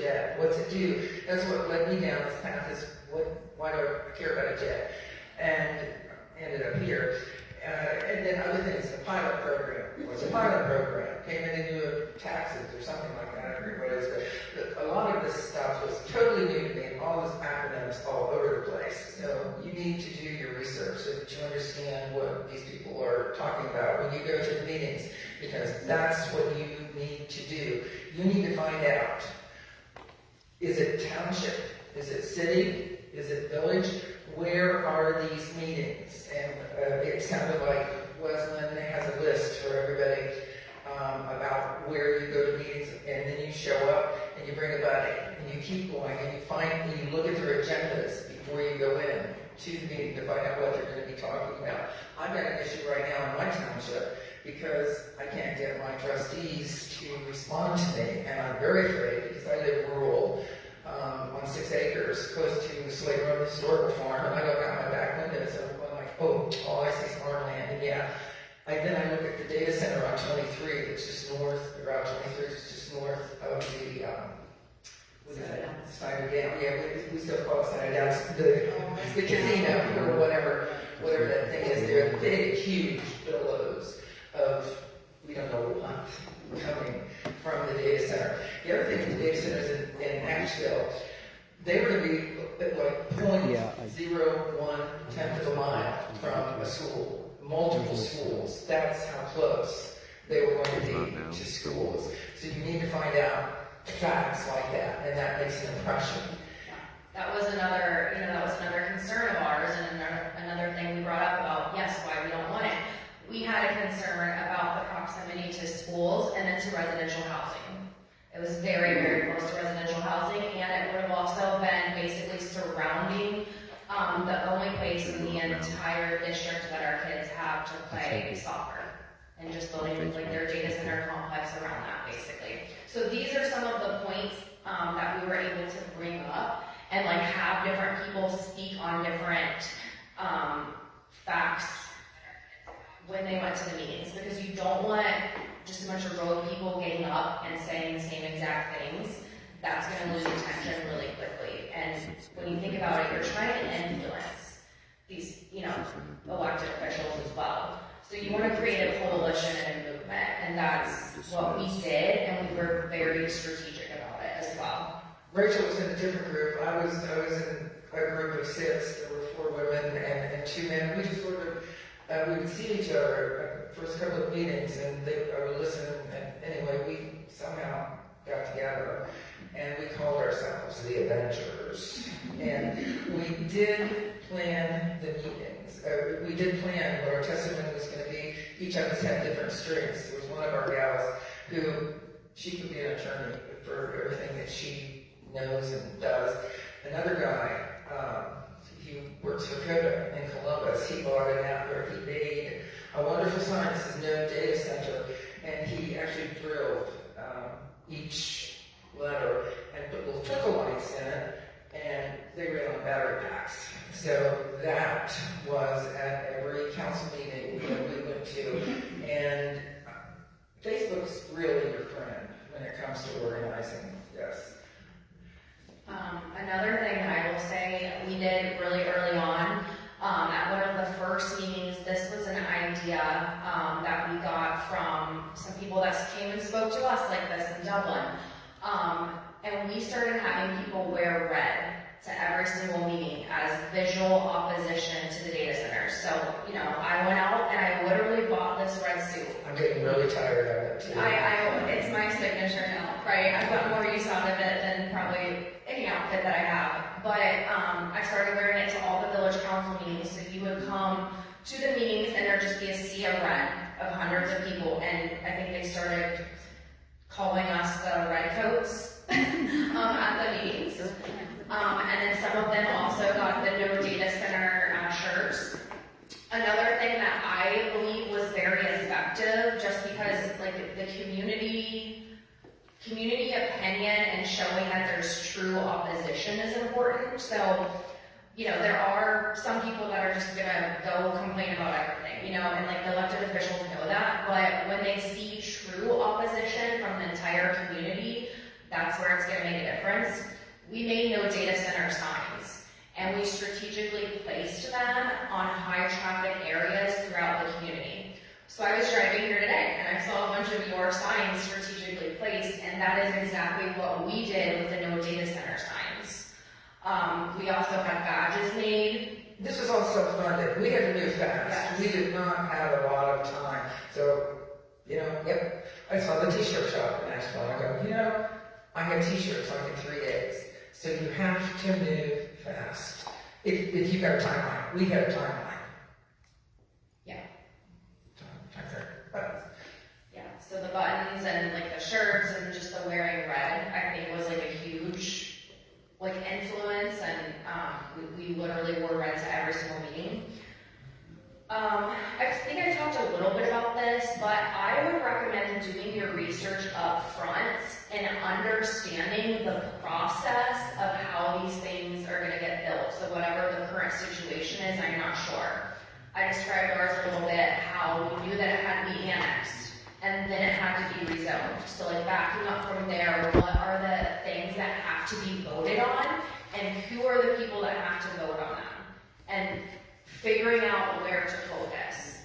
jet? What's it do? That's what led me down this path is, why do I care about a jet? And ended up here. And then other things, the pilot program. What's a pilot program? Came in and do taxes or something like that, I forget what it is, but a lot of this stuff was totally new to me, and all those acronyms all over the place. So you need to do your research so that you understand what these people are talking about when you go to the meetings, because that's what you need to do. You need to find out, is it township? Is it city? Is it village? Where are these meetings? And it sounded like Wezlynn has a list for everybody about where you go to meetings, and then you show up and you bring a buddy and you keep going and you look at their agendas before you go in to the meeting to find out what they're going to be talking about. I've got an issue right now in my township because I can't get my trustees to respond to me, and I'm very afraid because I live rural. On 6 acres, close to Slate Road Historical Farm, and I look out my back windows and I'm like, oh, all I see is farmland, and yeah. Then I look at the data center on 23, it's just north, Route 23, it's just north of the, what is that? Snyder Dam, yeah, we still call it Snyder Dam, the casino, or whatever that thing is there. Big, huge billows of, we don't know what, coming from the data center. The other thing is the data centers in Asheville, they were going to be like 0.01 of a mile from a school, multiple schools. That's how close they were going to be to schools. So you need to find out facts like that, and that makes an impression. That was another, concern of ours, and another thing we brought up about, yes, why we don't want it. We had a concern about the proximity to schools and then to residential housing. It was very, very close to residential housing, and it would have also been basically surrounding the only place in the entire district that our kids have to play soccer, and just building like their data center complex around that, basically. So these are some of the points that we were able to bring up and like have different people speak on different facts when they went to the meetings, because you don't want just a bunch of rogue people getting up and saying the same exact things. That's going to lose attention really quickly. And when you think about it, you're trying to influence these, elected officials as well. So you want to create a coalition and a movement, and that's what we did, and we were very strategic about it as well. Rachel was in a different group. I was in a group of 6. There were 4 women and 2 men. We just sort of we would see each other first couple of meetings, and I would listen, and anyway, we somehow got together, and we called ourselves the Avengers. And we did plan the meetings. We did plan what our testimony was going to be. Each of us had different strengths. There was one of our gals who, she could be an attorney for everything that she knows and does. Another guy, he works for Coda in Columbus. He bought it out where he made a wonderful sign that says no data center, and he actually drilled each letter and put little twinkle lights in it, and they ran on battery packs. So that was at every council meeting that we went to, and Facebook's really your friend when it comes to organizing. Yes. Another thing that I will say we did really early on, at one of the first meetings, this was an idea that we got from some people that came and spoke to us like this in Dublin. And we started having people wear red to every single meeting as visual opposition to the data centers. So, I went out and I literally bought this red suit. I'm getting really tired of it too. It's my signature now, right? I've got more use out of it than probably any outfit that I have. But I started wearing it to all the village council meetings. So you would come to the meetings and there'd just be a sea of red of hundreds of people. And I think they started calling us the redcoats at the meetings. And then some of them also got the no data center shirts. Another thing that I believe was very effective, just because like the community opinion and showing that there's true opposition is important. So, there are some people that are just gonna go complain about everything, and like the elected officials know that, but when they see true opposition from the entire community, That's where it's gonna make a difference. We made no data center signs, and we strategically placed them on high traffic areas throughout the community. So I was driving here today, and I saw a bunch of your signs strategically placed, and that is exactly what we did with the no data center signs. We also had badges made. This was all self-funded. We had to move fast. Yes. We did not have a lot of time. So, yep. I saw the t-shirt shop in Nashville. I go, I had t-shirts like in 3 days. So you have to move fast. If you've got a timeline. We had a timeline. Yeah. Buttons. Yeah, so the buttons and like the shirts and just the wearing red, I think was like a huge influence, and we literally wore red to every single meeting. I think I talked a little bit about this, but I would recommend doing your research up front and understanding the process of how these things are gonna get built. So whatever the current situation is, I'm not sure. I described ours a little bit, how we knew that it had to be annexed, and then it had to be rezoned. So like backing up from there, what are the things that have to be voted on, and who are the people that have to vote on them? And figuring out where to focus.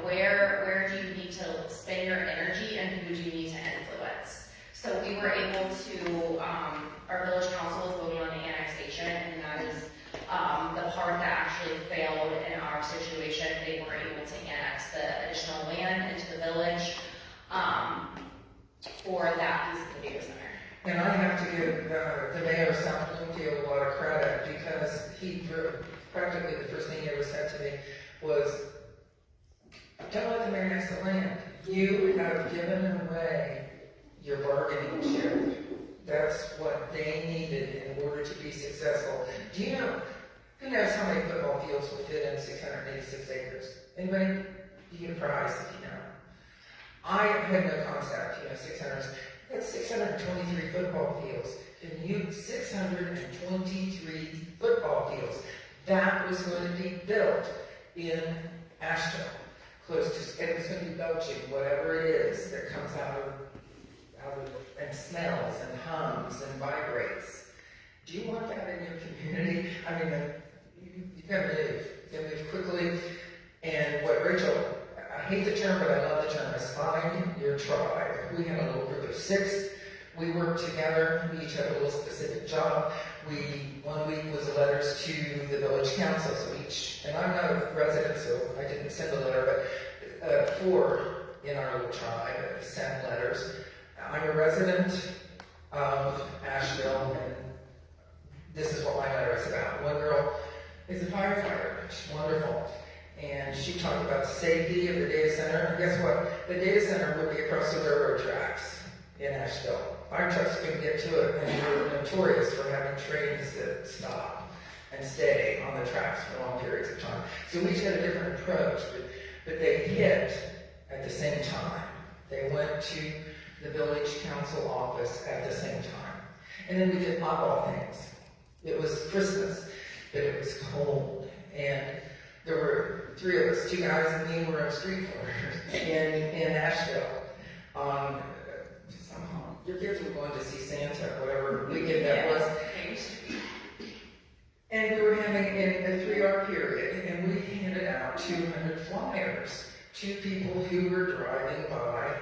Where do you need to spend your energy, and who do you need to influence? So we were able to, our village council was voting on the annexation, and that is the part that actually failed in our situation. They weren't able to annex the additional land into the village for that piece of the data center. And I have to give the mayor of South Bloomfield a lot of credit, because practically the first thing he ever said to me was, don't let them annex the land. You have given away your bargaining chip. That's what they needed in order to be successful. Do you know, who knows how many football fields will fit in 686 acres? Anybody? You get a prize if you know. I had no concept, 600. That's 623 football fields. And 623 football fields. That was going to be built in Asheville. Close to, it was going to be belching, whatever it is that comes out of and smells and hums and vibrates. Do you want that in your community? I mean, you've got to move. You've got to move quickly. And what Rachel, I hate the term, but I love the term, is find your tribe. We had a little group of 6. We worked together. We each had a little specific job. One week was letters to the village council, and I'm not a resident, so I didn't send a letter, but 4 in our little tribe sent letters. I'm a resident of Asheville, and this is what my letter is about. One girl is a firefighter. She's wonderful. And she talked about the safety of the data center. And guess what? The data center would be across the railroad tracks in Asheville. Fire trucks couldn't get to it, and we were notorious for having trains that stop and stay on the tracks for long periods of time. So we each had a different approach, but they hit at the same time. They went to the village council office at the same time. And then we did oddball things. It was Christmas, but it was cold. And there were 3 of us, 2 guys and me, were on street corners in Asheville. Your kids were going to see Santa, whatever weekend that was. And we were having a 3-hour period, and we handed out 200 flyers to people who were driving by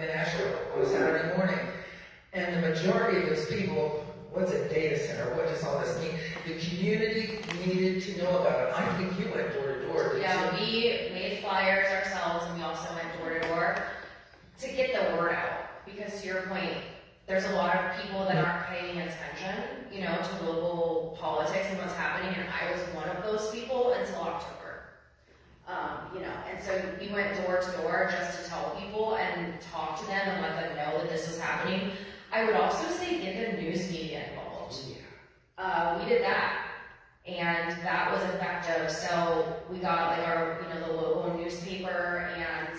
in Asheville on a Saturday morning. And the majority of those people, what's a data center? What does all this mean? The community needed to know about it. I think you went door to door. Yeah, we made flyers ourselves, and we also went door to door to get the word out. Because to your point, there's a lot of people that aren't paying attention, to local politics and what's happening, and I was one of those people until October. And so we went door to door just to tell people and talk to them and let them know that this was happening. I would also say get the news media involved. We did that, and that was effective. So we got our, the local newspaper, and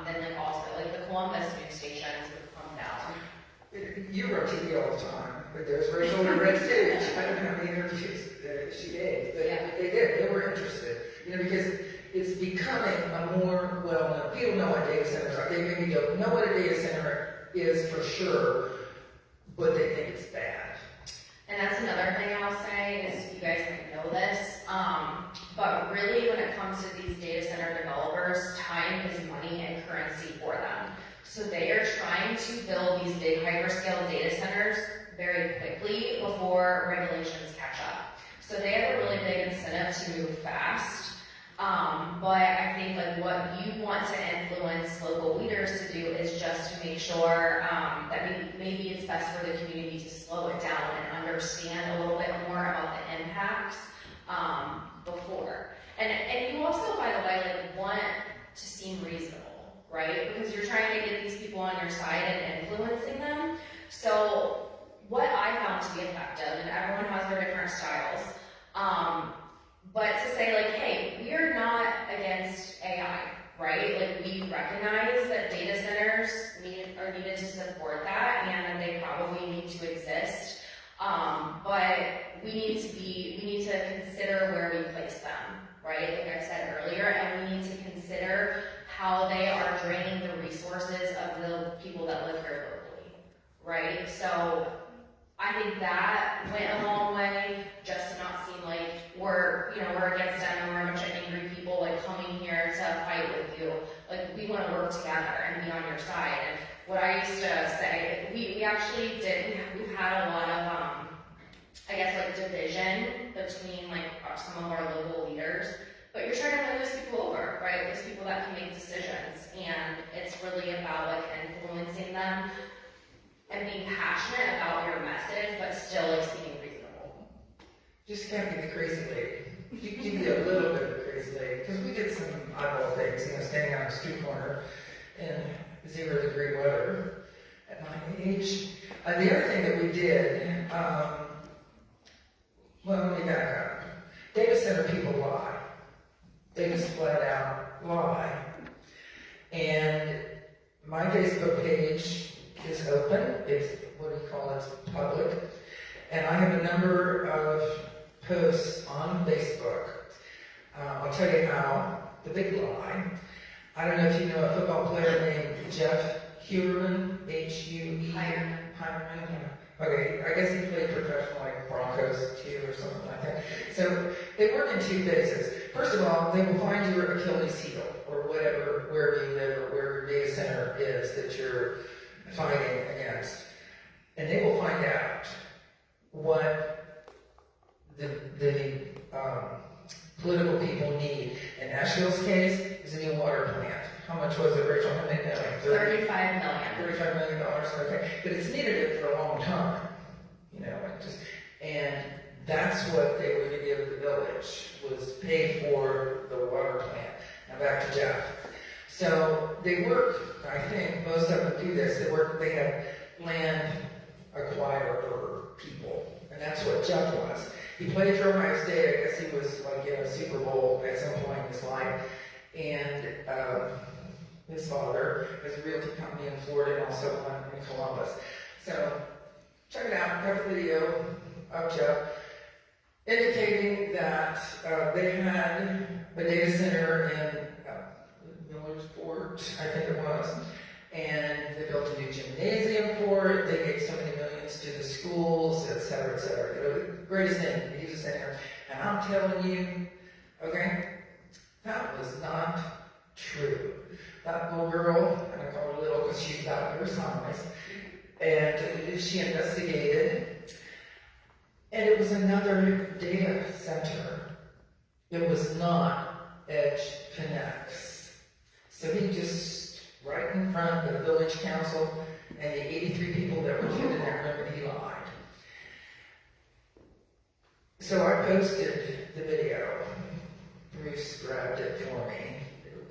then also the Columbus news stations would come down. You were on TV all the time, but there's Rachel in red too. I don't know how many interviews she gave, but they did. They were interested, because it's becoming a more well-known. People know what data centers are. They maybe don't know what a data center is for sure, build these big hyperscale data centers very quickly before regulations catch up. So they have a really big incentive to move fast. But I think like what you want to influence local leaders to do is just to make sure that maybe it's best for the community to slow it down and understand a little bit more about the impacts before. And you also, by the way, like want to seem reasonable, right? Because you're trying to get these people on your side and influencing them. So what I found to be effective, and everyone has their different styles, but to say like, hey, we are not against AI, right? Like we recognize that data centers are needed to support that and that they probably need to exist. But we need to consider where we place them, right? Like I said earlier, and we need to consider how they are draining the resources of the people that live here locally, right? So I think that went a long way, just to not seem like we're against them and we're a bunch of angry people like coming here to fight with you. Like we want to work together and be on your side. And what I used to say, we actually we've had a lot of I guess like division between like some of our local leaders. But you're trying to win those people over, right? Those people that can make decisions, and it's really about like influencing them and being passionate about your message, but still like seeming reasonable. Just can't be the crazy lady. You can be a little bit of a crazy lady, because we did some oddball things, standing on a street corner in 0-degree weather at my age. The other thing that we did, well, let me back up. Data center people lie. They just flat out lie. And my Facebook page is open. It's, what do you call it? It's public. And I have a number of posts on Facebook. I'll tell you how. The big lie. I don't know if you know a football player named Jeff Huerman, H-U-E. Hyman. Okay, I guess he played professional, like Broncos too, or something like that. So they work in two phases. First of all, they will find your Achilles heel, or whatever, wherever you live, or where your data center is that you're fighting against. And they will find out what the political people need. In Nashville's case, is a new water plant. How much was it, Rachel? How many million? $35 million. $35 million, okay. But it's needed it for a long time. And that's what they were going to give the village, was pay for the water plant. Now back to Jeff. So they work, I think most of them do this, they have land acquirer people. And that's what Jeff was. He played for Ohio State. I guess he was like in a Super Bowl at some point in his life. And his father has a realty company in Florida and also one in Columbus. So check it out. Got the video of Jeff indicating that they had a data center in Millersport, I think it was, and they built a new gymnasium for it. They gave so many millions to the schools, et cetera, et cetera. The greatest thing, he was saying, and I'm telling you, okay, that was not true. That little girl, and I call her little because she's about your size, and she investigated, and it was another data center. It was not Edge Connects. So he just, right in front of the village council and the 83 people that were fit in that room, and he lied. So I posted the video. Bruce grabbed it for me.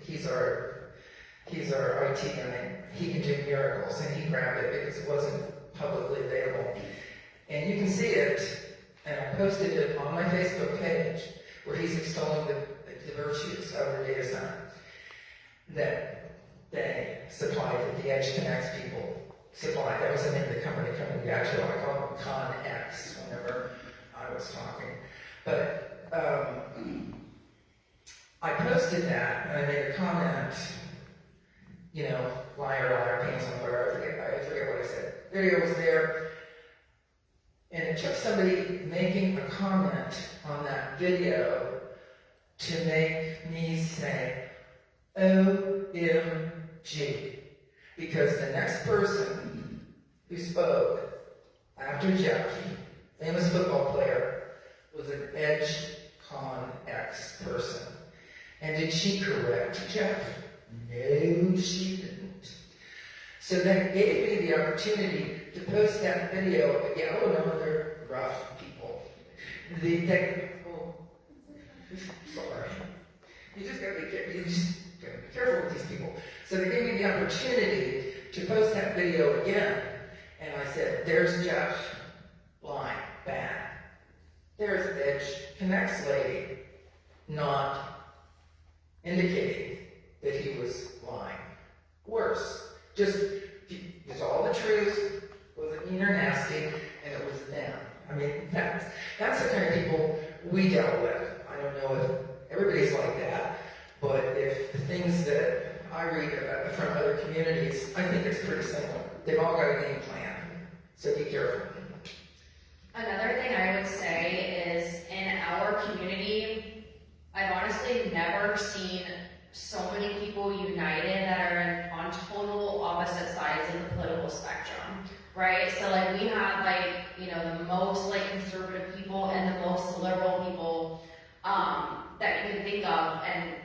He's our IT guy. He can do miracles, and he grabbed it because it wasn't publicly available. And you can see it, and I posted it on my Facebook page, where he's extolling the virtues of the data center that they supplied, that the Edge Connects people supplied. That was the name of the company. Actually, I call them ConX whenever I was talking. But I posted that, and I made a comment, liar, liar, pants on fire. I forget what I said. Video was there, and it took somebody making a comment on that video to make me say, OMG. Because the next person who spoke after Jeff, famous football player, was an Edge Con X person. And did she correct Jeff? No, she didn't. So that gave me the opportunity to post that video again. Oh no, they're rough people. The technical, sorry. You just gotta be careful with these people. So they gave me the opportunity to post that video again. And I said, there's Jeff, lying, bad. There's Edge Connects lady, not indicating that he was lying. Worse, just all the truth, wasn't mean or nasty, and it was them. I mean, that's the kind of people we dealt with. I don't know if everybody's like that, but if the things that I read from other communities, I think it's pretty simple. They've all got a game plan, so be careful. Another thing I would say is in our community, I've honestly never seen so many people united that are on total opposite sides of the political spectrum, right? So like we have like, the most like conservative people and the most liberal people that you can think of, and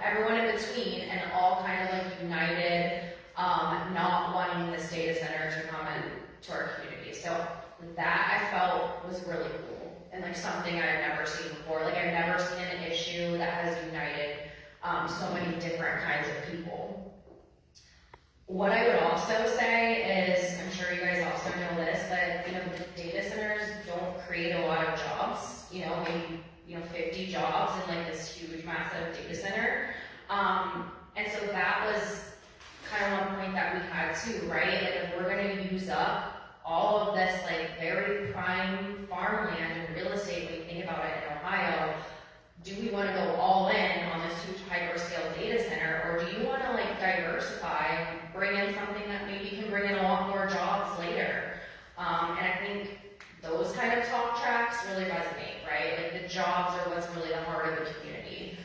everyone in between, and all kind of like united, not wanting this data center to come into our community. So that I felt was really cool and like something I've never seen before. Like I've never seen an issue that has united so many different kinds of people. What I would also say is, I'm sure you guys also know this, but the data centers don't create a lot of jobs. Maybe 50 jobs in like this huge, massive data center. And so that was kind of one point that we had too, right? Like if we're going to use up all of this like very prime farmland and real estate, when you think about it in Ohio, do we want to go all in on this huge hyperscale data center, or do you want to like diversify, bring in something that maybe can bring in a lot more jobs later? And I think those kind of talk tracks really resonate, right? Like the jobs are what's really the heart of the community.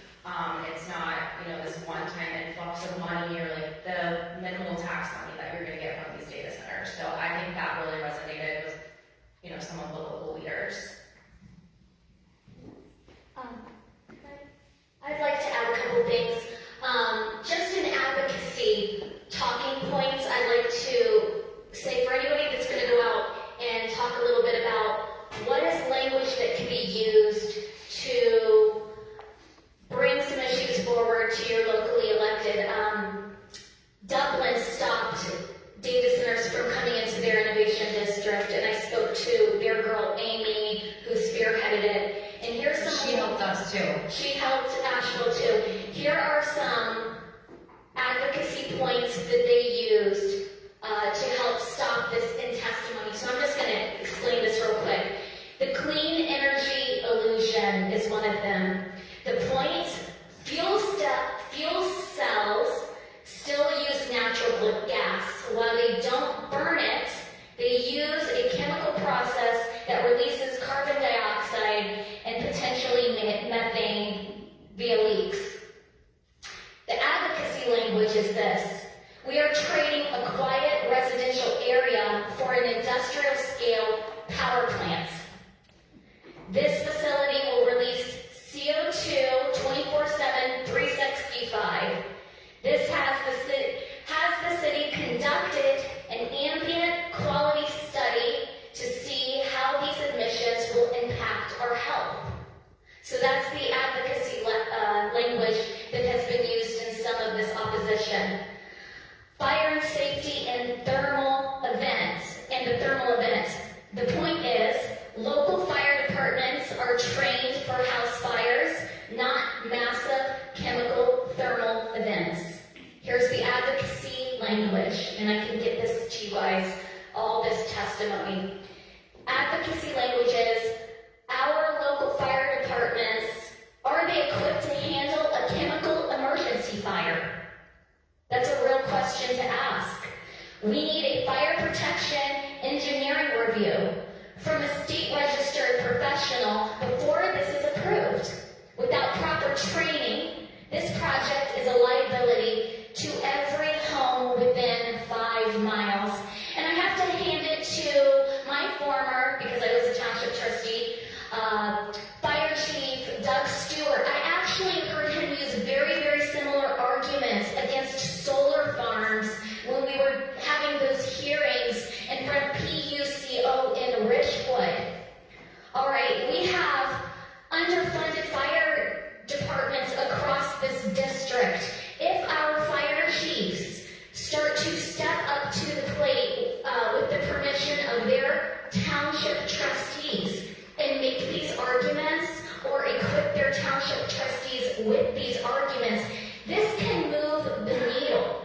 It's not, this one-time influx of money or like the minimal tax money that you're going to get from these data centers. So I think that really resonated with, some of the local leaders. I'd like to add a couple things. Just in advocacy talking points, I'd like to say for anybody that's going to go out and talk a little bit about what is language that can be used to bring some issues forward to your locally elected. Dublin stopped data centers from coming into their innovation district, and I spoke to their girl Amy, who spearheaded it. And here's some. She helped us too. She helped Asheville too. Here are some advocacy points that they used to help stop this in testimony. So I'm just going to explain this real quick. The clean energy illusion is one of them. The point, fuel cells still use natural gas. While they don't burn it, they use a chemical process that releases carbon dioxide and potentially methane via leaks. The advocacy language is this. We are trading a quiet residential area for an industrial scale power plant. This facility will release CO2 24/7, 365. This has the city conducted an ambient quality study to see how these emissions will impact our health. So that's the advocacy language that has been used in some of this opposition. Fire and safety and thermal events, The point is, local fire departments are trained for house fires, not massive chemical thermal events. Here's the advocacy language, and I can get this to you guys, all this testimony. Advocacy language is, our local fire departments, are they equipped to handle a chemical emergency fire? That's a real question to ask. We need a fire protection engineering review from a state-registered professional before this is approved. Without proper training, this project is a liability to every home within 5 miles. And I have to hand it Fire Chief Doug Stewart, I actually heard him use very, very similar arguments against solar farms when we were having those hearings in front of PUCO in Richwood. All right, we have underfunded fire departments across this district. If our fire chiefs start to step up to the plate with the permission of their township trustees and make these arguments or equip their township trustees with these arguments, this can move the needle.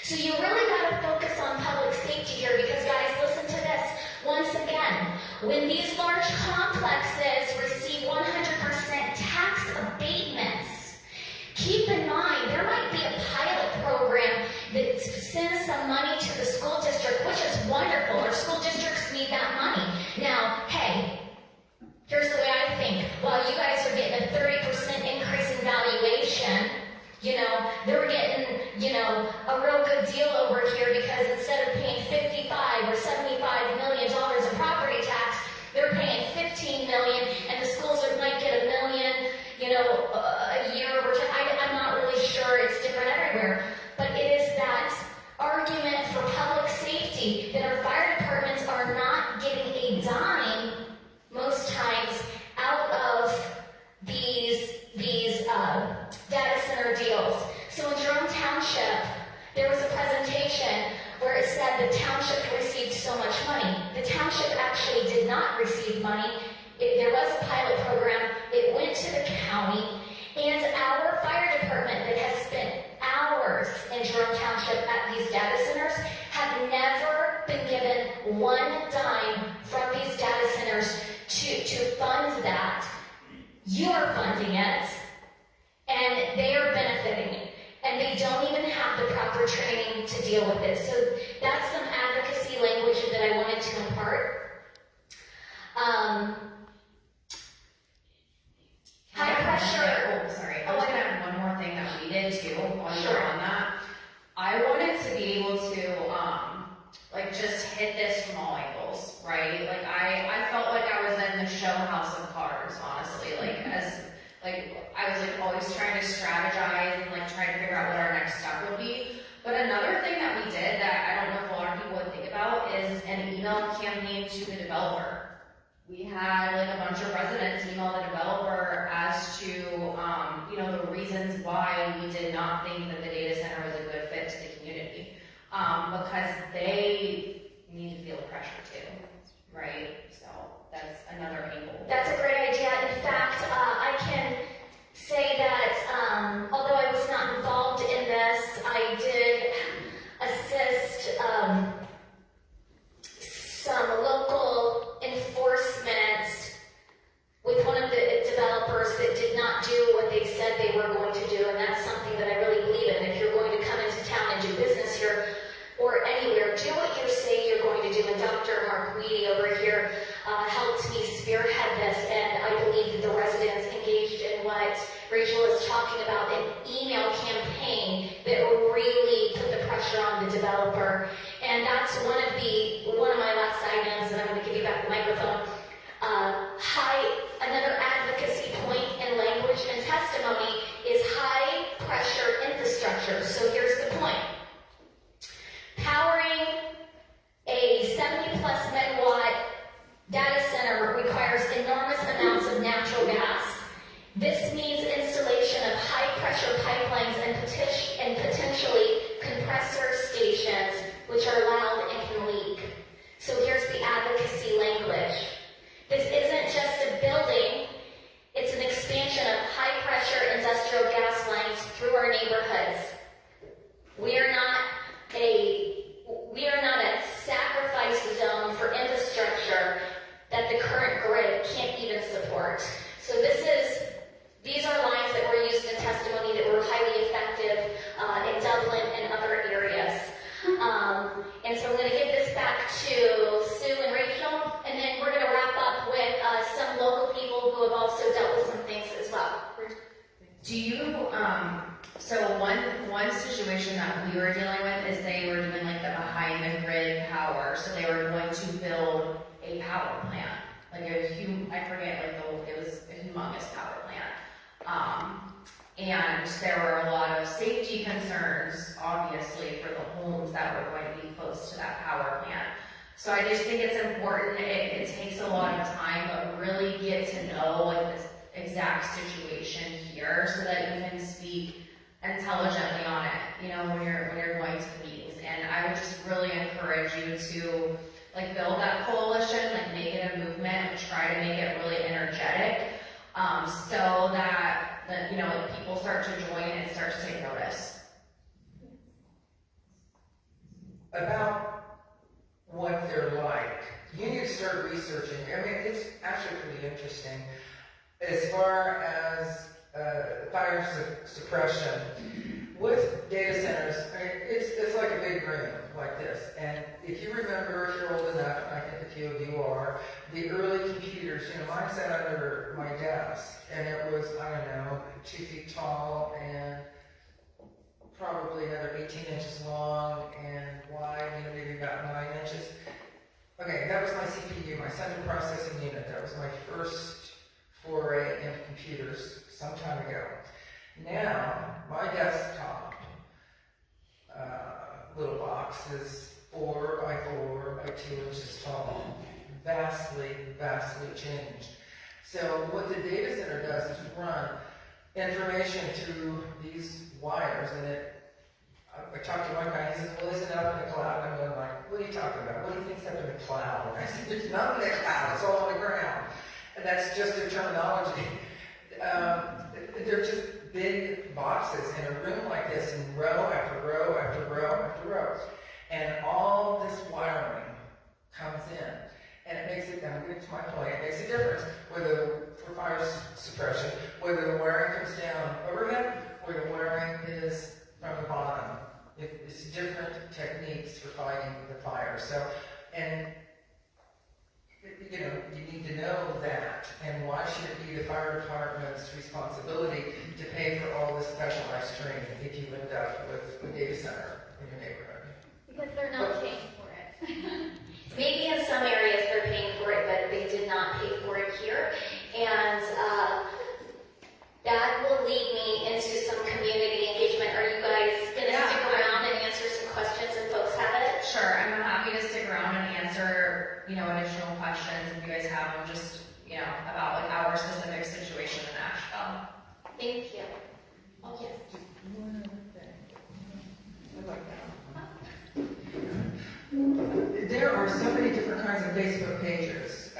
So you really got to focus on public safety here because, guys, listen to this once again. When these large complexes receive 100% tax abatements, keep in mind there might be a pilot program that sends some money to the school district, which is wonderful. Our school districts need that money. Now, hey, here's the way I think. While you guys are getting a 30% increase in valuation, they're getting, a real good deal over here because instead of paying $55 or $75 million in property tax, they're paying $15 million, and the schools might get $1 million, a year over time. I'm not really sure. It's different everywhere. But it is that argument for public safety that our fire departments are not getting a dime most times out of these data center deals. So in Jerome Township, there was a presentation where it said the township received so much money. The township actually did not receive money. There was a pilot program. It went to the county, and our fire department that has spent hours in Jerome Township at these data centers have never been given one dime from these data centers to fund that. You are funding it, and they are benefiting it, and they don't even have the proper training to deal with it. So that's some advocacy language that I wanted to impart. High pressure. Sorry, I was gonna add one more thing that we did too while you're on that. I wanted to be able to just hit this from all angles, right? Like I felt like I was in the show House of Cards, honestly. I was always trying to strategize and trying to figure out what our next step would be. But another thing that we did that I don't know if a lot of people would think about is an email campaign to the developer. We had a bunch of residents email the developer as to the reasons why we did not think that the data center was a good fit to the community, because they need to feel the pressure too, right? So that's another angle. That's a great idea. In fact, I can say that although I was not involved in this, I did assist some local enforcement with one of the developers that did not do what they said they were going to do, and that's something that I really believe in. If you're going to come into town and do business here or anywhere, do what you say you're going to do. And Dr. Mark Weedy over here helped me spearhead this, and I believe that the residents engaged in what Rachel is talking about, an email campaign that really put the pressure on the developer. And that's one of my last items, and I'm going to give you back the microphone. Another advocacy point in language and testimony is high pressure infrastructure. So here's the point. Powering a 70+ megawatt data center requires enormous amounts of natural gas. This means installation of high pressure pipelines and potentially compressor stations, which are loud and can leak. So here's the advocacy language. This isn't just a building, it's an expansion of high pressure industrial gas lines through our neighborhoods. We are not a sacrifice zone for infrastructure that the current grid can't even support. So these are lines that were used in testimony that were highly effective in Dublin and other areas. And so I'm going to give this back to Sue and Rachel, and then we're going to wrap up with some local people who have also dealt with some things as well. Do you, so one situation that we were dealing with is they were doing the behind the grid power, so they were going to build a power plant, I forget, it was a humongous power plant. And there were a lot of safety concerns, obviously, for the homes that were going to be close to that power plant. So I just think it's important, it takes a lot of time, but really get to know like this exact situation here so that you can speak intelligently on it, you know, when you're going to meetings. And I would just really encourage you to like build that coalition, like make it a movement and try to make it really energetic, so that you know, like, people start to join and start to take notice. About what they're like, you need to start researching. I mean, it's actually pretty interesting. As far as fire suppression, with data centers, I mean, it's like a big room like this. And if you remember, if you're old enough, and I think a few of you are, the early computers, you know, mine sat under my desk, and it was, I don't know, 2 feet tall and probably another 18 inches long and wide, you know, maybe about 9 inches. Okay, that was my CPU, my central processing unit. That was my first foray into computers some time ago. Now, my desktop little box is 4 by 4 by 2 inches tall. Vastly changed. So what the data center does is run information through these wires, and I talked to one guy, he says, well, isn't it up in the cloud? I'm going like, what are you talking about? What do you think's up in the cloud? And I said, it's not in the cloud, it's all on the ground. And that's just their terminology. They're just big boxes in a room like this, in row after row after row after row. And all this wiring comes in. And it makes it, I'm going to get to my point, it makes a difference whether, for fire suppression, whether the wiring comes down overhead or the wiring is from the bottom. It's different techniques for fighting the fire. So, and you know, you need to know that. And why should it be the fire department's responsibility to pay for all this specialized training if you end up with a data center in your neighborhood? Because they're not paying for it. Maybe in some areas they're paying for it, but they did not pay for it here. And that will lead me into some community engagement. Are you guys going to stick around and answer some questions if folks have it? Sure, I'm happy to stick around and answer, you know, additional questions if you guys have them, just, you know, about like our specific situation in Asheville. Thank you. Oh, yes. There are so many different kinds of Facebook pages.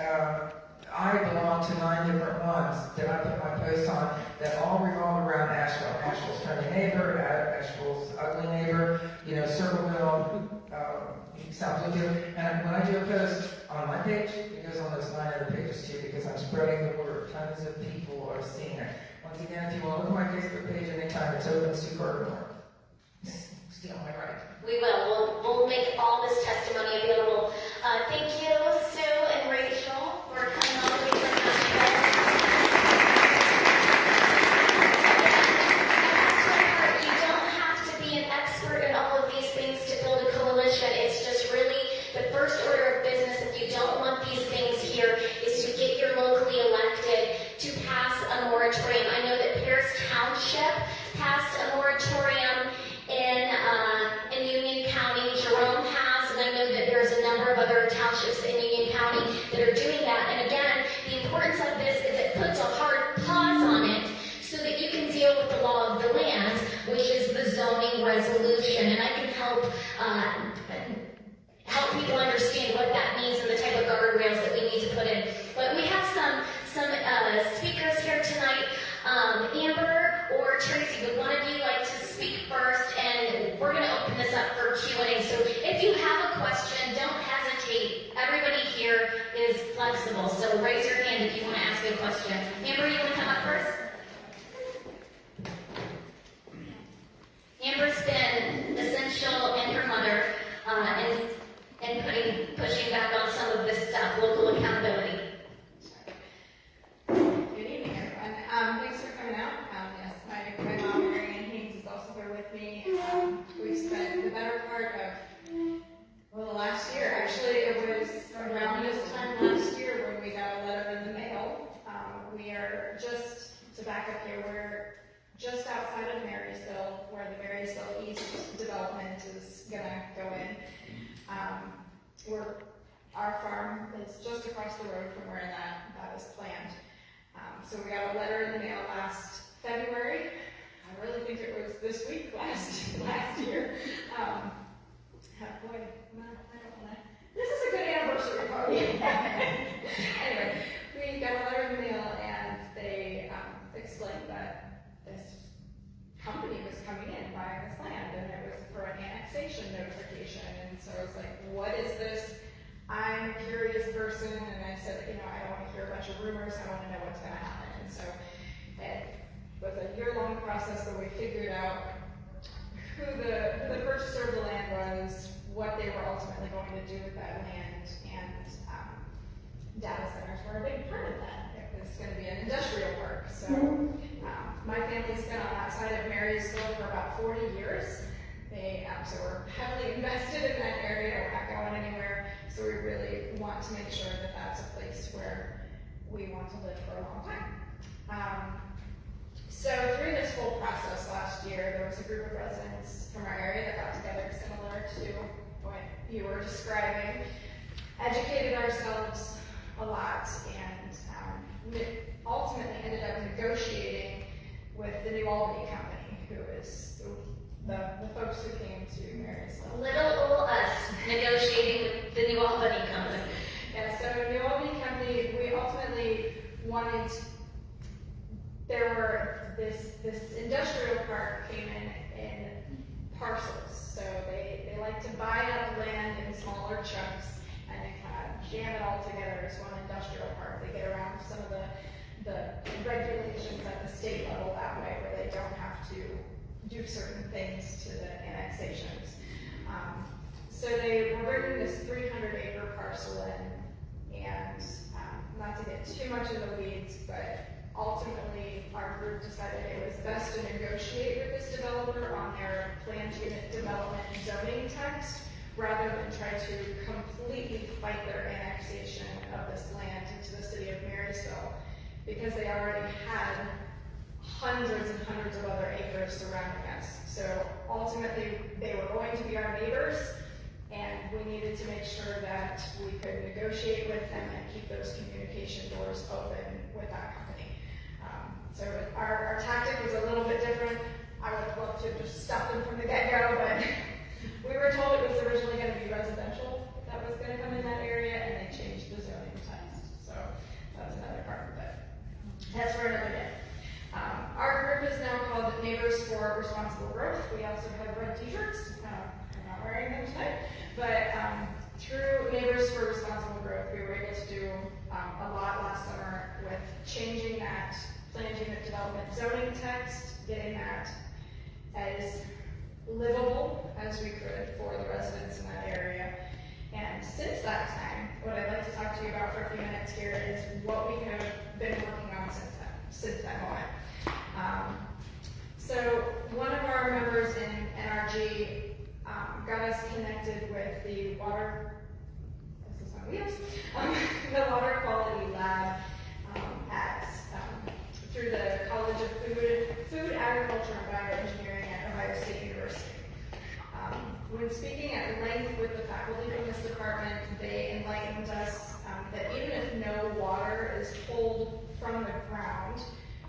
I belong to 9 different ones that I put my posts on that all revolve around Asheville. Asheville's friendly neighbor, Asheville's ugly neighbor, you know, Circleville, South Bluefield. And when I do a post on my page, it goes on those 9 other pages too, because I'm spreading the word. Tons of people are seeing it. Once again, if you want to look at my Facebook page anytime, it's open to furthermore. Steal my right. We will. We'll make all this testimony available. Thank you, Sue and Rachel, for coming all the way from Nashville. You don't have to be an expert in all of these things to build a coalition. It's just really the first order of business. If you don't want these things here, is to get your locally elected to pass a moratorium. I know that Pierce Township passed a moratorium in Union County. Jerome has, and I know that there's a number of other townships in Union County that are doing that. And again, the importance of this is it puts a hard pause on it so that you can deal with the law of the land, which is the zoning resolution. And I can help people understand what that means and the type of guardrails that we need to put in. But we have some speakers here tonight. Amber or Tracy, would one of you like to speak first? And we're going to open this up for Q&A. So if you have a question, don't hesitate. Everybody here is flexible. So raise your hand if you want to ask a question. Amber, you want to come up first? Amber's been essential, and her mother, in pushing back on some of this stuff, local accountability. Good evening, everyone. Thanks for coming out. Yes, my mom, Mary Ann Haynes, is also here with me. We've spent the better part of, the last year. Actually, it was around this time last year when we got a back up here, we're just outside of Marysville, where the Marysville East development is gonna go in. Our farm is just across the road from where that was planned. So we got a letter in the mail last February. I really think it was this week, last year. Oh boy, no, I don't wanna. This is a good anniversary party. Anyway, we got a letter in the mail and they explained that this company was coming in buying this land and it was for an annexation notification. And so I was like, what is this? I'm a curious person, and I said, I don't want to hear a bunch of rumors. I want to know what's going to happen. And so it was a year-long process, but we figured out who the purchaser of the land was, what they were ultimately going to do with that land, and data centers were a big part of that. It was going to be an industrial park. So my family's been on that side of Marysville for about 40 years. So we're heavily invested in that area. We're not going anywhere. So we really want to make sure that that's a place where we want to live for a long time. So through this whole process last year, there was a group of residents from our area that got together, similar to what you were describing, educated ourselves a lot, and ultimately ended up negotiating with the New Albany Company, who is the folks who came to Marysville. Little old us negotiating with the New Albany Company. Yeah, so New Albany Company, we ultimately wanted, this industrial park came in parcels. So they like to buy up land in smaller chunks and they kind of jam it all together as one industrial park. They get around some of the regulations at the state level that way, where they don't have to do certain things to the annexations. So they were bringing this 300-acre parcel in, and not to get too much in the weeds, but ultimately our group decided it was best to negotiate with this developer on their planned unit development zoning text, rather than try to completely fight their annexation of this land into the city of Marysville, because they already had hundreds and hundreds of other acres surrounding us. So ultimately, they were going to be our neighbors, and we needed to make sure that we could negotiate with them and keep those communication doors open with that company. So our tactic was a little bit different. I would have loved to have just stopped them from the get-go, but we were told it was originally going to be residential that was going to come in that area, and they changed the zoning text. So that's another part of it. That's for another day. Our group is now called Neighbors for Responsible Growth. We also have red t-shirts. I'm not wearing them tonight, but through Neighbors for Responsible Growth, we were able to do a lot last summer with changing that planned unit development zoning text, getting that as livable as we could for the residents in that area. And since that time, what I'd like to talk to you about for a few minutes here is what we have been working on since that moment. So one of our members in NRG got us connected with the water, this is on wheels, the water quality lab through the College of Food, Agriculture, and Bioengineering at Ohio State University. When speaking at length with the faculty from this department, they enlightened us that even if no water is pulled from the ground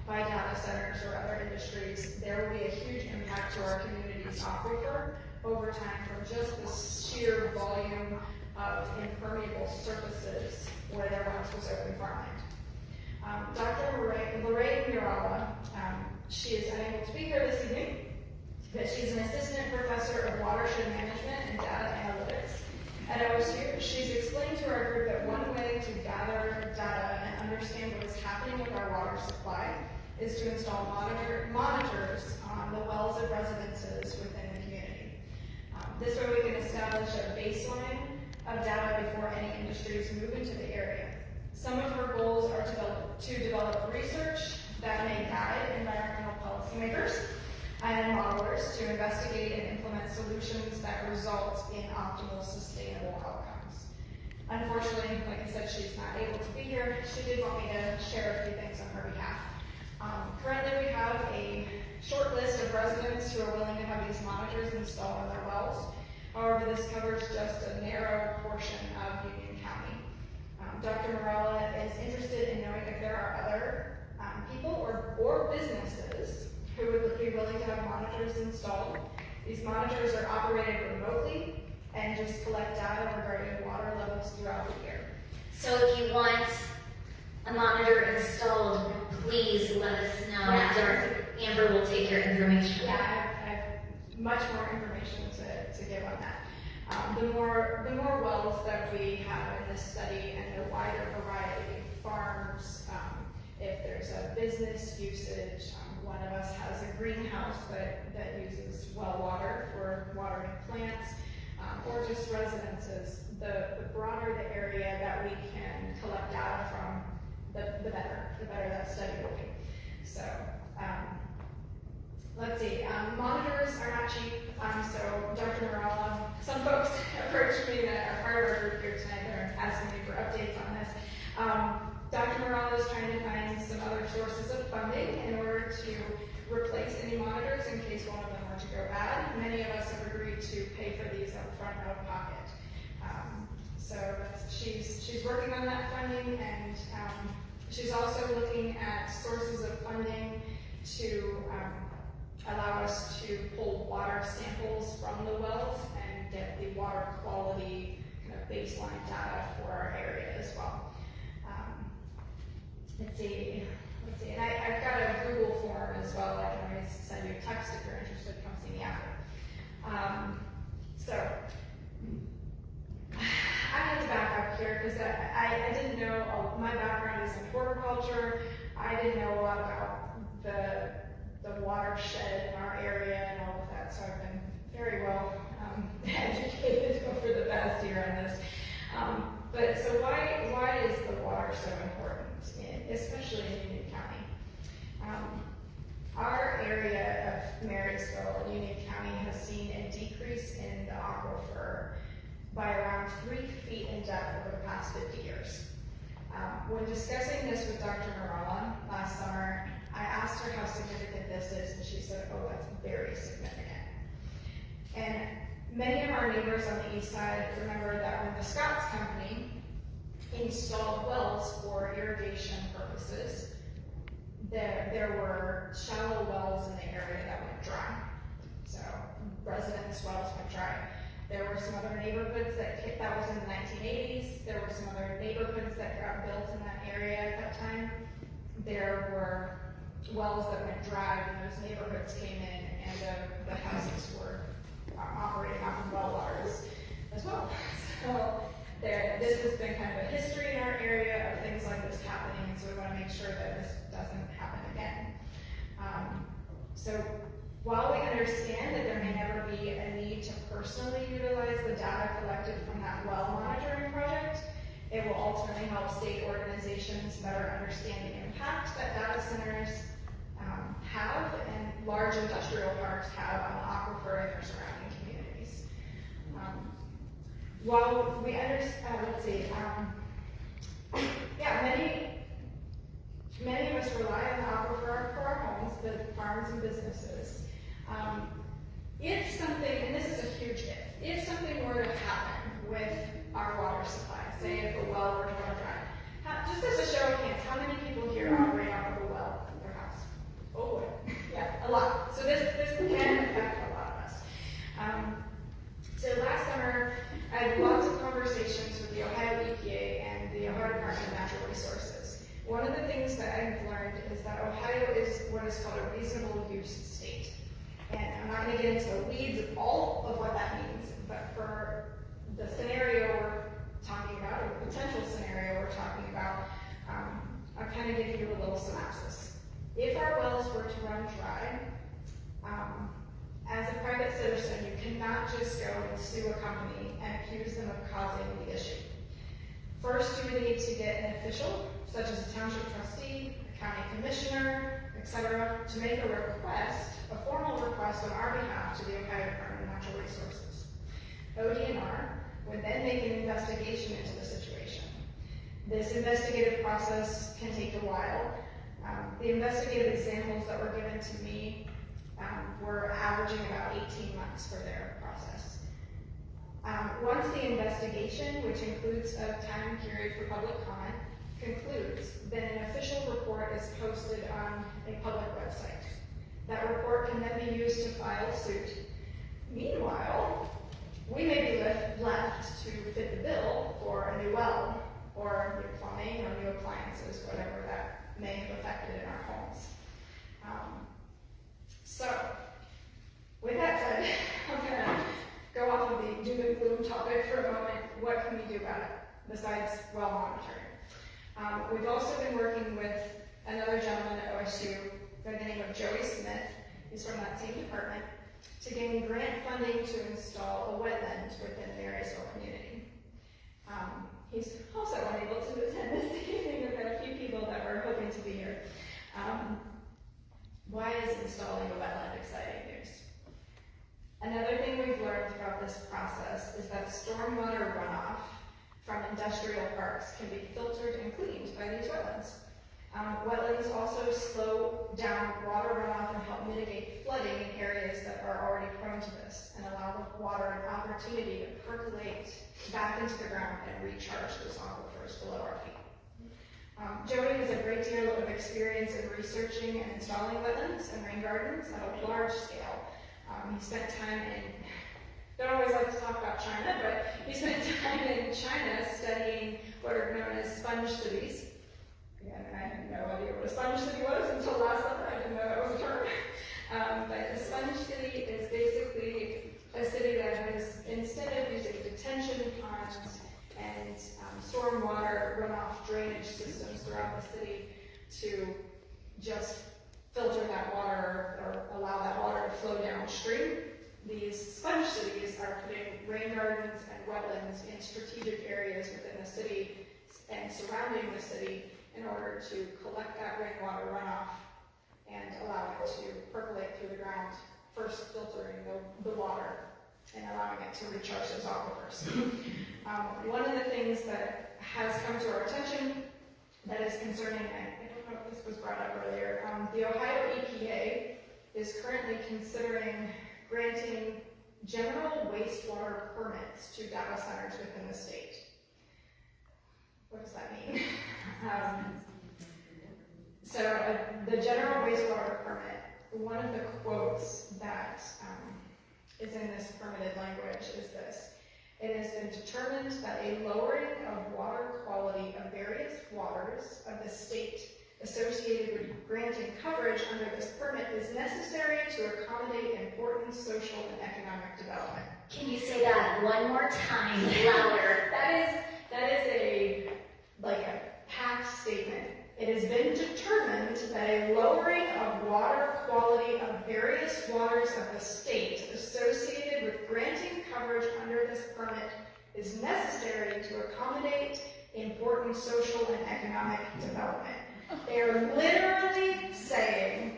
by data centers or other industries, there will be a huge impact to our community's aquifer over time from just the sheer volume of impermeable surfaces where there once was open farmland. Dr. Lorraine Murala, she is unable to be here this evening, but she's an assistant professor of watershed management and data analytics at OSU. She's explained to our group that one way to gather data and understand what is happening with our water supply is to install monitors on the wells of residences within the community. This way we can establish a baseline of data before any industries move into the area. Some of her goals are to develop research that may guide environmental policymakers and modelers to investigate and implement solutions that result in optimal sustainable outcomes. Unfortunately, like I said, she's not able to be here. She did want me to share a few things on her behalf. Currently, we have a short list of residents who are willing to have these monitors installed on their wells. However, this covers just a narrow portion of Union County. Dr. Morella is interested in knowing if there are other people or businesses who would be willing to have monitors installed. These monitors are operated remotely and just collect data regarding water levels throughout the year. So if you want a monitor installed, please let us know. Yeah. Amber will take your information. Yeah, I have much more information to give on that. The more wells that we have in this study and the wider variety of farms, if there's a business usage, one of us has a greenhouse that uses well water for watering plants, or just residences, the broader the area that we can collect data from, the better that study will be. So, let's see, monitors are not cheap, so Dr. Morella, some folks approached me that are part of our group here tonight that are asking me for updates on this. Dr. Morella is trying to find some other sources of funding in order to replace any monitors in case one of them were to go bad. Many of us have agreed to pay for these up front out of pocket. So she's working on that funding, and she's also looking at sources of funding to allow us to pull water samples from the wells and get the water quality kind of baseline data for our area as well. Let's see, and I've got a Google form as well. I can always send you a text if you're interested. Come see me after. So I had to back up here because I didn't know. My background is in horticulture. I didn't know a lot about the watershed in our area and all of that. So I've been very well educated over the past year on this. But so why is the water so important, especially in Union County? Our area of Marysville and Union County has seen a decrease in the aquifer by around 3 feet in depth over the past 50 years. When discussing this with Dr. Morella last summer, I asked her how significant this is, and she said, oh, that's very significant. And many of our neighbors on the east side remember that when the Scott's Company installed wells for irrigation purposes, there were shallow wells in the area that went dry. So residents' wells went dry. There were some other neighborhoods that was in the 1980s. There were some other neighborhoods that got built in that area at that time. There were wells that went dry when those neighborhoods came in, and the houses were operating off of well waters as well. So this has been kind of a history in our area of things like this happening, and so we want to make sure that this doesn't happen again. So while we understand that there may never be a need to personally utilize the data collected from that well monitoring project, it will ultimately help state organizations better understand the impact that data centers have and large industrial parks have on the aquifer and their surrounding communities. While we understand, many of us rely on the aquifer for our homes, the farms and businesses. If something, and this is a huge if something were to happen with our water supply, say if a well were to run dry, just as a show of hands, how many people here operate off of a well in their house? Oh boy, yeah, a lot. So this can affect a lot of us. So last summer, I had lots of conversations with the Ohio EPA and the Ohio Department of Natural Resources. One of the things that I've learned is that Ohio is what is called a reasonable use state. And I'm not going to get into the weeds of all of what that means, but for the scenario we're talking about, or the potential scenario we're talking about, I'll kind of give you a little synopsis. If our wells were to run dry, as a private citizen, you cannot just go and sue a company and accuse them of causing the issue. First, you would need to get an official, such as a township trustee, a county commissioner, etc., to make a request, a formal request on our behalf to the Ohio Department of Natural Resources. ODNR would then make an investigation into the situation. This investigative process can take a while. The investigative examples that were given to me were averaging about 18 months for their process. Once the investigation, which includes a time period for public comment, concludes, then an official report is posted on a public website. That report can then be used to file suit. Meanwhile, we may be left to fit the bill for a new well, or new plumbing, or new appliances, whatever that may have affected in our homes. So, with that said, I'm gonna go off of the doom and gloom topic for a moment. What can we do about it, besides well monitoring? We've also been working with another gentleman at OSU by the name of Joey Smith. He's from that same department, to gain grant funding to install a wetland within the Marysville community. He's also unable to attend this evening. We've got a few people that were hoping to be here. Why is installing a wetland exciting news? Another thing we've learned throughout this process is that stormwater runoff from industrial parks can be filtered and cleaned by these wetlands. Wetlands also slow down water runoff and help mitigate flooding in areas that are already prone to this, and allow the water an opportunity to percolate back into the ground and recharge those aquifers below our feet. Jody has a great deal of experience in researching and installing wetlands and rain gardens at a large scale. He spent time in, don't always like to talk about China, but he spent time in China studying what are known as sponge cities. Again, I had no idea what a sponge city was until last summer. I didn't know that was a term. But a sponge city is basically a city that has, instead of using detention ponds and stormwater runoff drainage systems throughout the city to just filter that water or allow that water to flow downstream, these sponge cities are putting rain gardens and wetlands in strategic areas within the city and surrounding the city in order to collect that rainwater runoff and allow it to percolate through the ground, first filtering the water and allowing it to recharge those aquifers. One of the things that has come to our attention that is concerning, I don't know if this was brought up earlier, the Ohio EPA is currently considering granting general wastewater permits to data centers within the state. What does that mean? The general wastewater permit, one of the quotes that is in this permitted language is this: it has been determined that a lowering of water quality of various waters of the state associated with granting coverage under this permit is necessary to accommodate important social and economic development. Can you say that one more time, louder? That is a packed statement. It has been determined that a lowering of water quality of various waters of the state associated with granting coverage under this permit is necessary to accommodate important social and economic development. They are literally saying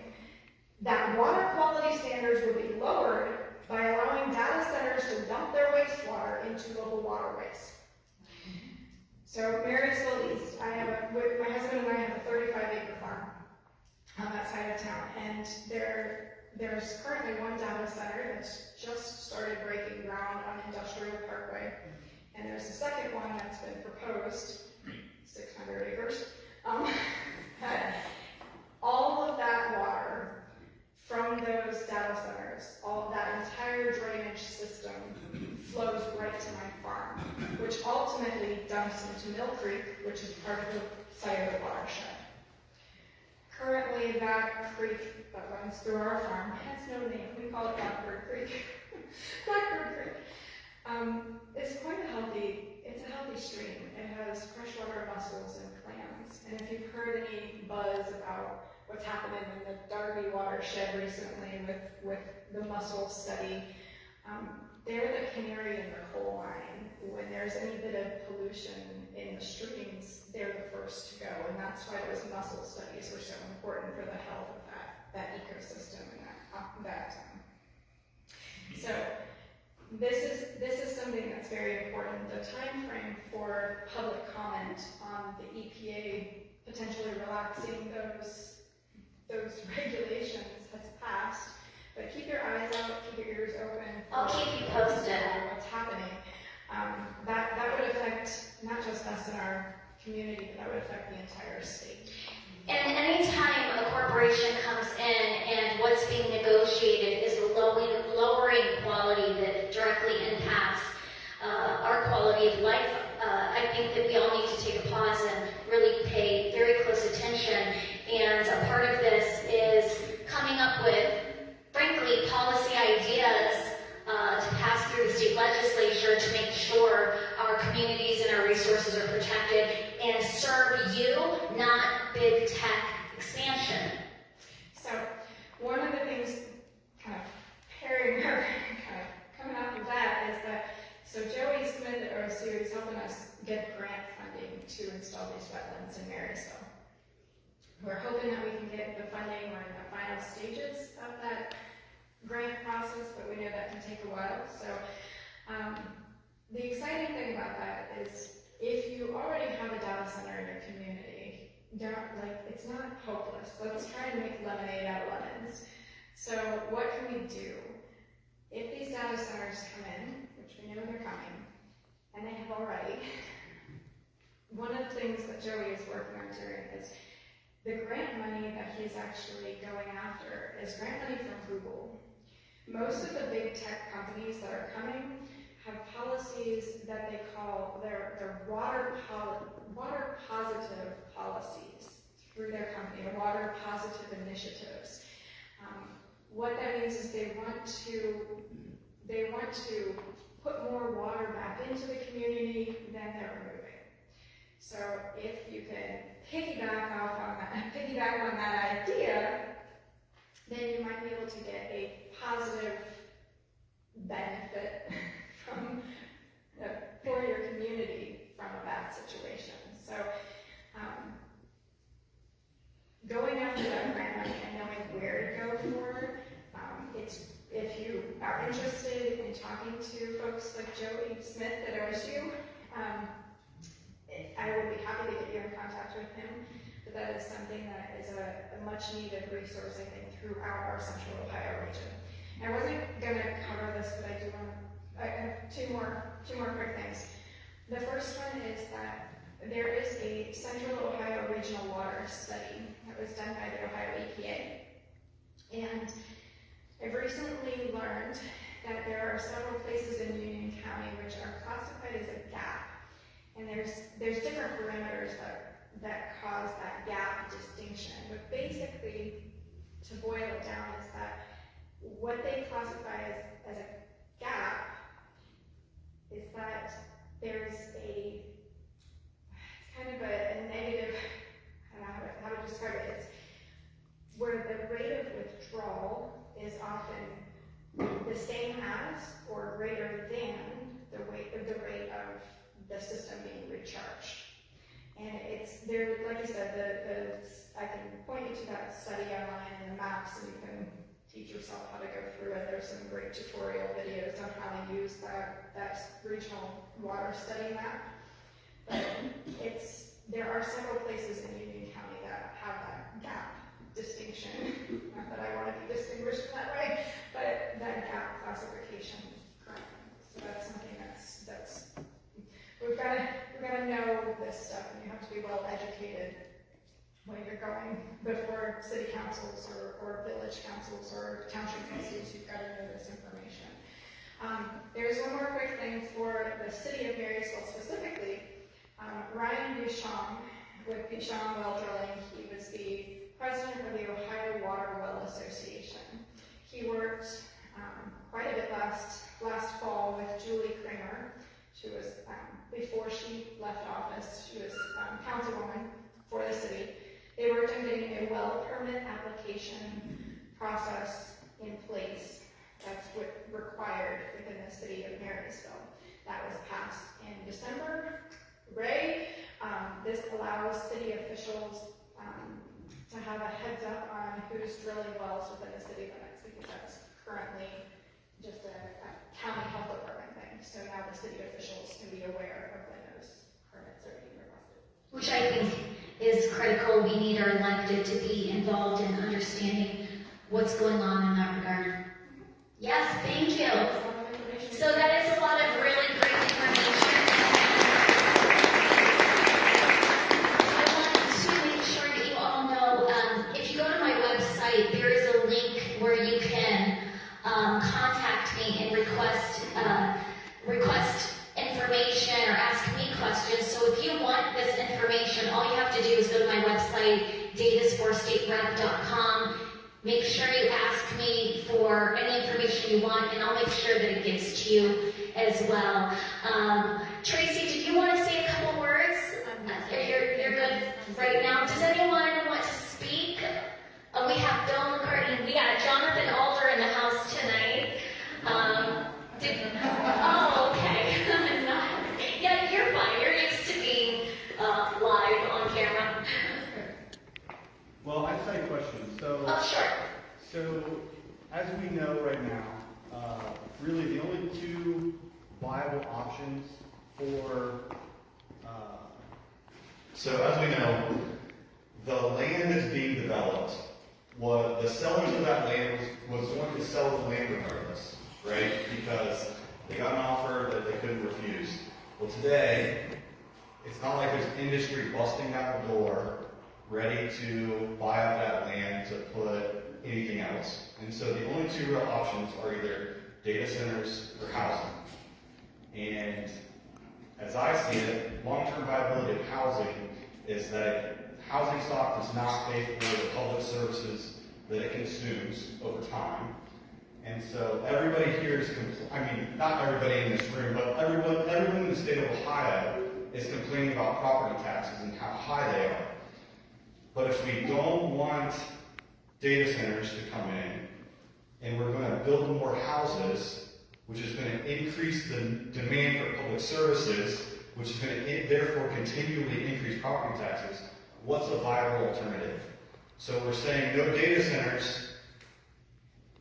that water quality standards will be lowered by allowing data centers to dump their wastewater into local waterways. So Marysville East, my husband and I have a 35-acre farm on that side of town, and there's currently one data center that's just started breaking ground on Industrial Parkway, and there's a second one that's been proposed, 600 acres. All of that water from those data centers, all of that entire drainage system flows right to my farm, which ultimately dumps into Mill Creek, which is part of the site of the watershed. Currently, that creek that runs through our farm has no name. We call it Blackbird Creek. Blackbird Creek. It's quite a healthy stream. It has freshwater mussels and clams. And if you've heard any buzz about what's happening in the Darby watershed recently with the mussel study, they're the canary in the coal mine. When there's any bit of pollution in the streams, they're the first to go, and that's why those mussel studies are so important for the health of that ecosystem and so this is something that's very important. The time frame for public comment on the EPA potentially relaxing those those regulations has passed, but keep your eyes out, keep your ears open. I'll keep you posted. What's happening. That would affect not just us in our community, but that would affect the entire state. And anytime a corporation comes in and what's being negotiated is lowering quality that directly impacts our quality of life, I think that we all need to take a pause and really pay very close attention. And a part of this is coming up with, frankly, policy ideas to pass through the state legislature to make sure our communities and our resources are protected and serve you, not big tech expansion. So one of the things kind of pairing her, kind of coming off of that is that, so Joey Smith at OSU is helping us get grant funding to install these wetlands in Marysville. We're hoping that we can get the funding. We're in the final stages of that grant process, but we know that can take a while. So the exciting thing about that is if you already have a data center in your community, it's not hopeless. Let's try and make lemonade out of lemons. So what can we do? If these data centers come in, which we know they're coming, and they have already, one of the things that Joey is working on doing is the grant money that he's actually going after is grant money from Google. Most of the big tech companies that are coming have policies that they call their water positive policies through their company, or water positive initiatives. What that means is they want to put more water back into the community than they're removing. So if you can piggyback on that idea, then you might be able to get a positive benefit for your community from a bad situation. So going after that grant money and knowing where to go for, if you are interested in talking to folks like Joey Smith at OSU, I would be happy to get you in contact with him. But that is something that is a much needed resource, I think, throughout our Central Ohio region. I wasn't going to cover this, but I have two more quick things. The first one is that there is a Central Ohio Regional Water Study that was done by the Ohio EPA. And I've recently learned that there are several places in Union County which are classified as a gap. And there's different parameters that cause that gap distinction. But basically, to boil it down, is that what they classify as a gap is that there's it's kind of a negative, I don't know how to describe it. It's where the rate of withdrawal is often the same as or greater than the rate of the system being recharged. And it's there, like I said, I can point you to that study online in the maps, and you can teach yourself how to go through it. There's some great tutorial videos on how to use that regional water study map. But there are several places in Union County that have that gap distinction. Not that I want to be distinguished in that way, but that gap classification currently. So that's something that's we've got to know this stuff, and you have to be well educated when you're going before city councils or village councils or township councils. You've got to know this information. There's one more quick thing for the city of Marysville specifically. Ryan Bouchon with Bouchon Well Drilling, he was the president of the Ohio Water Well Association. He worked quite a bit last fall with Julie Kramer. She was, before she left office, she was councilwoman for the city. They worked on getting a well permit application process in place. That's what required within the city of Marysville. That was passed in December. Hooray! This allows city officials to have a heads up on who's drilling wells within the city limits, because that's currently just a county health department thing. So now the city officials can be aware of when those permits are being requested. Which I think is is critical. We need our elected to be involved in understanding what's going on in that regard. Yes, thank you. So that is a lot of really great information. I wanted to make sure that you all know, if you go to my website, there is a link where you can contact me and request information or ask me questions. So if you want this information, all you have to do is go to my website, datasforstaterev.com. Make sure you ask me for any information you want, and I'll make sure that it gets to you as well. Tracy, did you want to say a couple words? You're good right now. Does anyone want to speak? We have Bill McCartney. We got Jonathan Alder in the house tonight. Oh, okay. Yeah, you're fine. You're used to being live on camera. Well, I just had a question. Oh, sure. So, as we know right now, really the only two viable options for. So as we know, the land is being developed. What the sellers of that land was going to sell the land regardless, right? Because they got an offer that they couldn't refuse. Well, today, it's not like there's industry busting out the door, ready to buy up that land to put anything else. And so the only two real options are either data centers or housing. And as I see it, long-term viability of housing is that housing stock does not pay for the public services that it consumes over time. And so everybody here is, not everybody in this room, but everyone in the state of Ohio is complaining about property taxes and how high they are. But if we don't want data centers to come in, and we're going to build more houses, which is going to increase the demand for public services, which is going to therefore continually increase property taxes, what's a viable alternative? So we're saying no data centers,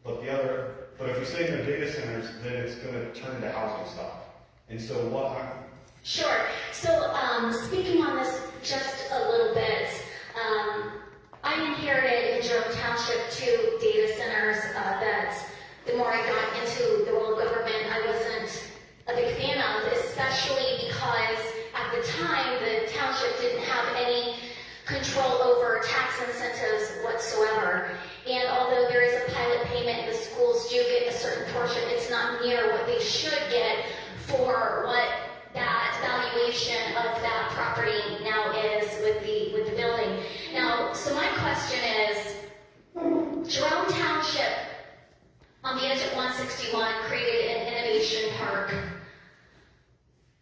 but if we say no data centers, then it's going to turn into housing stock. And so what? Sure. So speaking on this just a little bit, I inherited in Jerome Township 2 data centers that the more I got into the world of government, I wasn't a big fan of, especially because at the time the township didn't have any control over tax incentives whatsoever. And although there is a pilot payment, the schools do get a certain portion, it's not near what they should get for what that valuation of that property now is with the building. Now, so my question is, Jerome Township on the edge of 161 created an innovation park.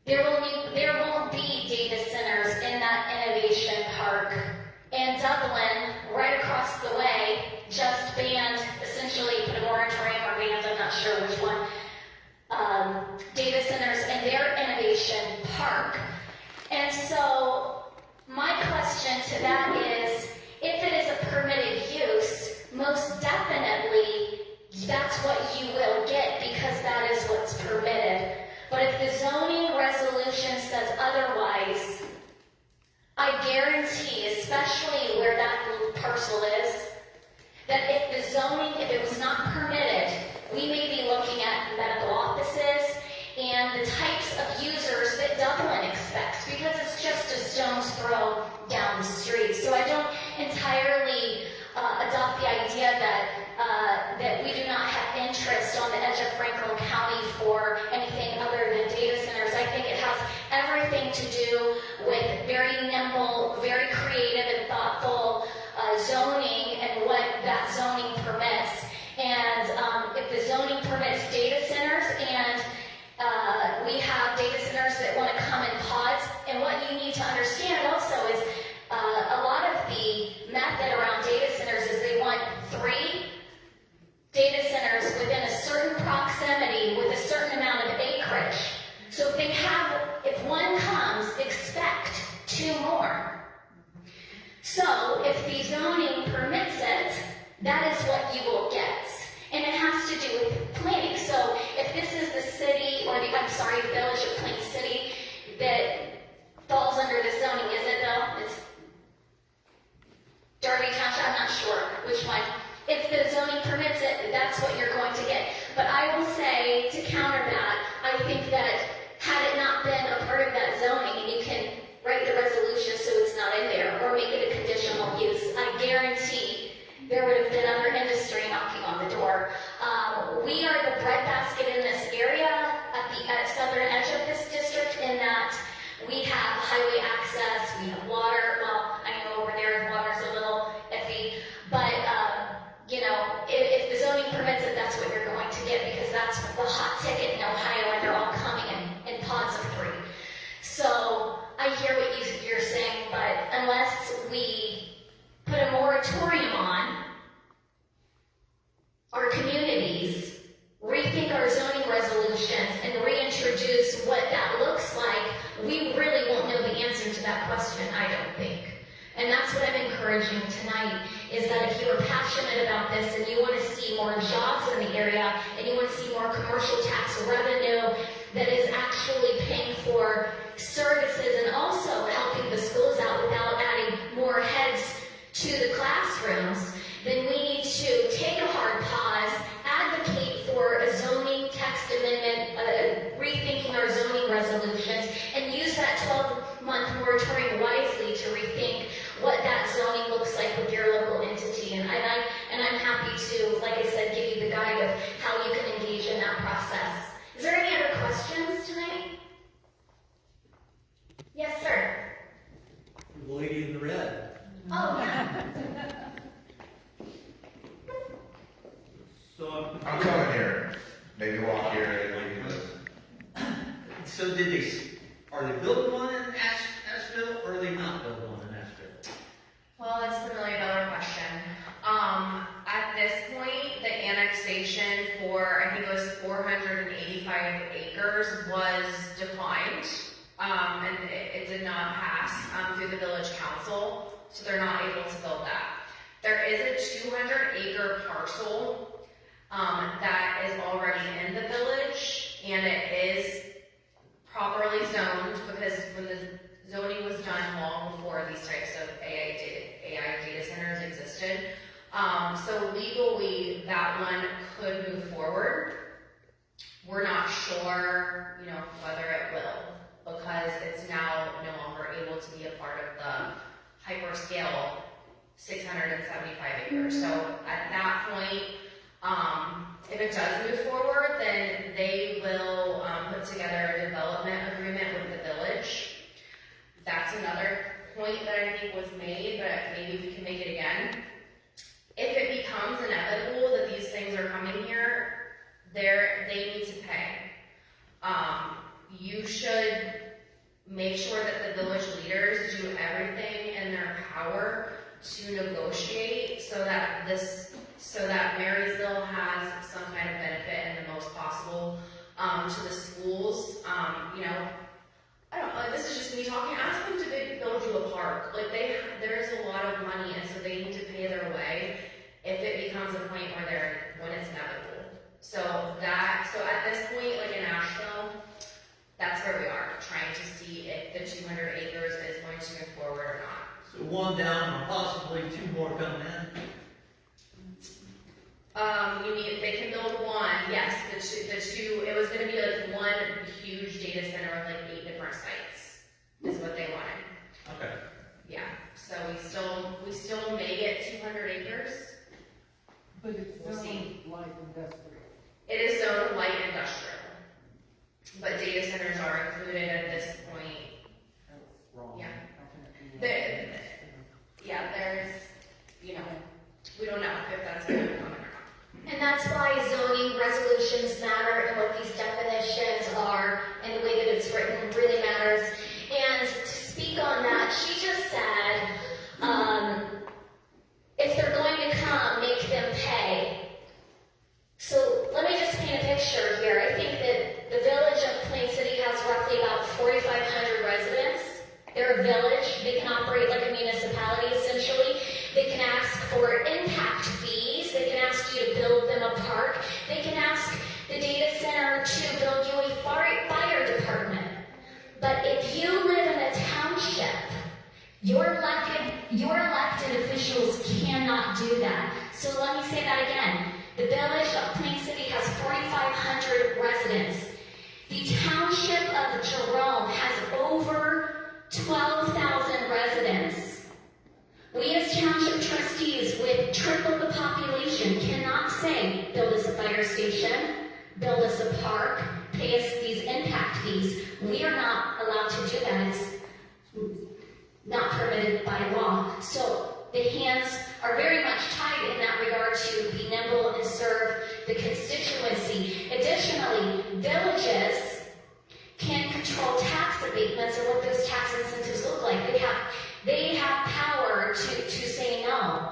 There won't be data centers in that innovation park. And Dublin, right across the way, just banned, essentially put a moratorium or banned, I'm not sure which one, data centers in their innovation park. And so my question to that is, if it is a permitted use, most definitely that's what you will get because that is what's permitted. But if the zoning resolution says otherwise, I guarantee, especially where that little parcel is, that if it was not permitted, we may be looking at medical offices and the types of users that Dublin expects, because it's just a stone's throw down the street. So I don't entirely adopt the idea that we do not have interest on the edge of Franklin County for anything other than data centers. I think it has everything to do with very nimble, very creative and thoughtful zoning and what that zoning permits. And if the zoning permits data centers and we have data centers that want to come in pods, and what you need to understand also is a lot of the method around data centers is they want 3 data centers within a certain proximity with a certain amount of acreage. So if one comes, expect 2 more. So if the zoning permits it, that is what you will get. And it has to do with planning. So if this is the city, or the village of Plain City that falls under the zoning, is it though? the door. We are the breadbasket in this area at the southern edge of this district in that we have highway access, we have water. Well, I know over there the water's a little iffy, but if the zoning permits it, that's what you're going to get because that's the hot ticket in Ohio and they're all coming in pods of 3. So I hear what you're saying, but unless we put a moratorium on our communities, rethink our zoning resolutions, and reintroduce what that looks like, we really won't know the answer to that question, I don't think. And that's what I'm encouraging tonight, is that if you're passionate about this and you want to see more jobs in the area, and you want to see more commercial tax revenue that is actually paying for services and also helping the schools out without adding more heads to the classrooms, then we need to take a hard pause, advocate for a zoning text amendment, rethinking our zoning resolutions, and use that 12-month moratorium wisely to rethink what that zoning looks like with your local entity. And I'm happy to, like I said, give you the guide of how you can engage in that process. Is there any other questions tonight? Yes, sir. The lady in the red. Oh, yeah. So, I'm coming here. Maybe walk here and we can so are they building one in Asheville, or are they not building one in Asheville? Well, that's the $1 million question. At this point, the annexation for, I think it was 485 acres was declined, and it did not pass through the village council, so they're not able to build that. There is a 200-acre parcel that is already in the village, and it is properly zoned because when the zoning was done long before these types of AI data centers existed. So legally, that one could move forward. We're not sure, whether it will, because it's now no longer able to be a part of the hyperscale 675 acres. So at that point, if it does move forward, then they will put together a development agreement with the village. That's another point that I think was made, but maybe we can make it again. If it becomes inevitable that these things are coming here, they need to pay. You should make sure that the village leaders do everything in their power to negotiate so that Marysville has some kind of benefit in the most possible to the schools. I don't know, this is just me talking. Ask them to build you a park. Like there's a lot of money, and so they need to pay their way if it becomes a point when it's inevitable. So at this point, like in Asheville, that's where we are, trying to see if the 200 acres is going to move forward or not. So one down, or possibly 2 more coming in. They can build one, yes, the two, it was gonna be like one huge data center with like 8 different sites, is what they wanted. Okay. Yeah, so we still may get 200 acres. But it's We'll zoned see. light industrial. It is zoned light industrial, but data centers are included at this point. That's wrong. Yeah. There. Yeah, there's, we don't know if that's gonna come or not. And that's why zoning resolutions matter and what these definitions are and the way that it's written really matters. And to speak on that, she just said, if they're going to come, make them pay. So let me just paint a picture here. I think that the village of Plain City has roughly about 4,500 residents. They're a village. They can operate like a municipality, essentially. They can ask for impact fees. They can ask you to build them a park. They can ask the data center to build you a fire department. But if you live in a township, your elected officials cannot do that. So let me say that again. The village of Plain City has 4,500 residents. The township of Jerome has over 12,000 residents. We as township trustees with triple the population cannot say, build us a fire station, build us a park, pay us these impact fees. We are not allowed to do that. It's not permitted by law. So the hands are very much tied in that regard to be nimble and serve the constituency. Additionally, villages can control tax abatements and what those tax incentives look like. They have power to say no.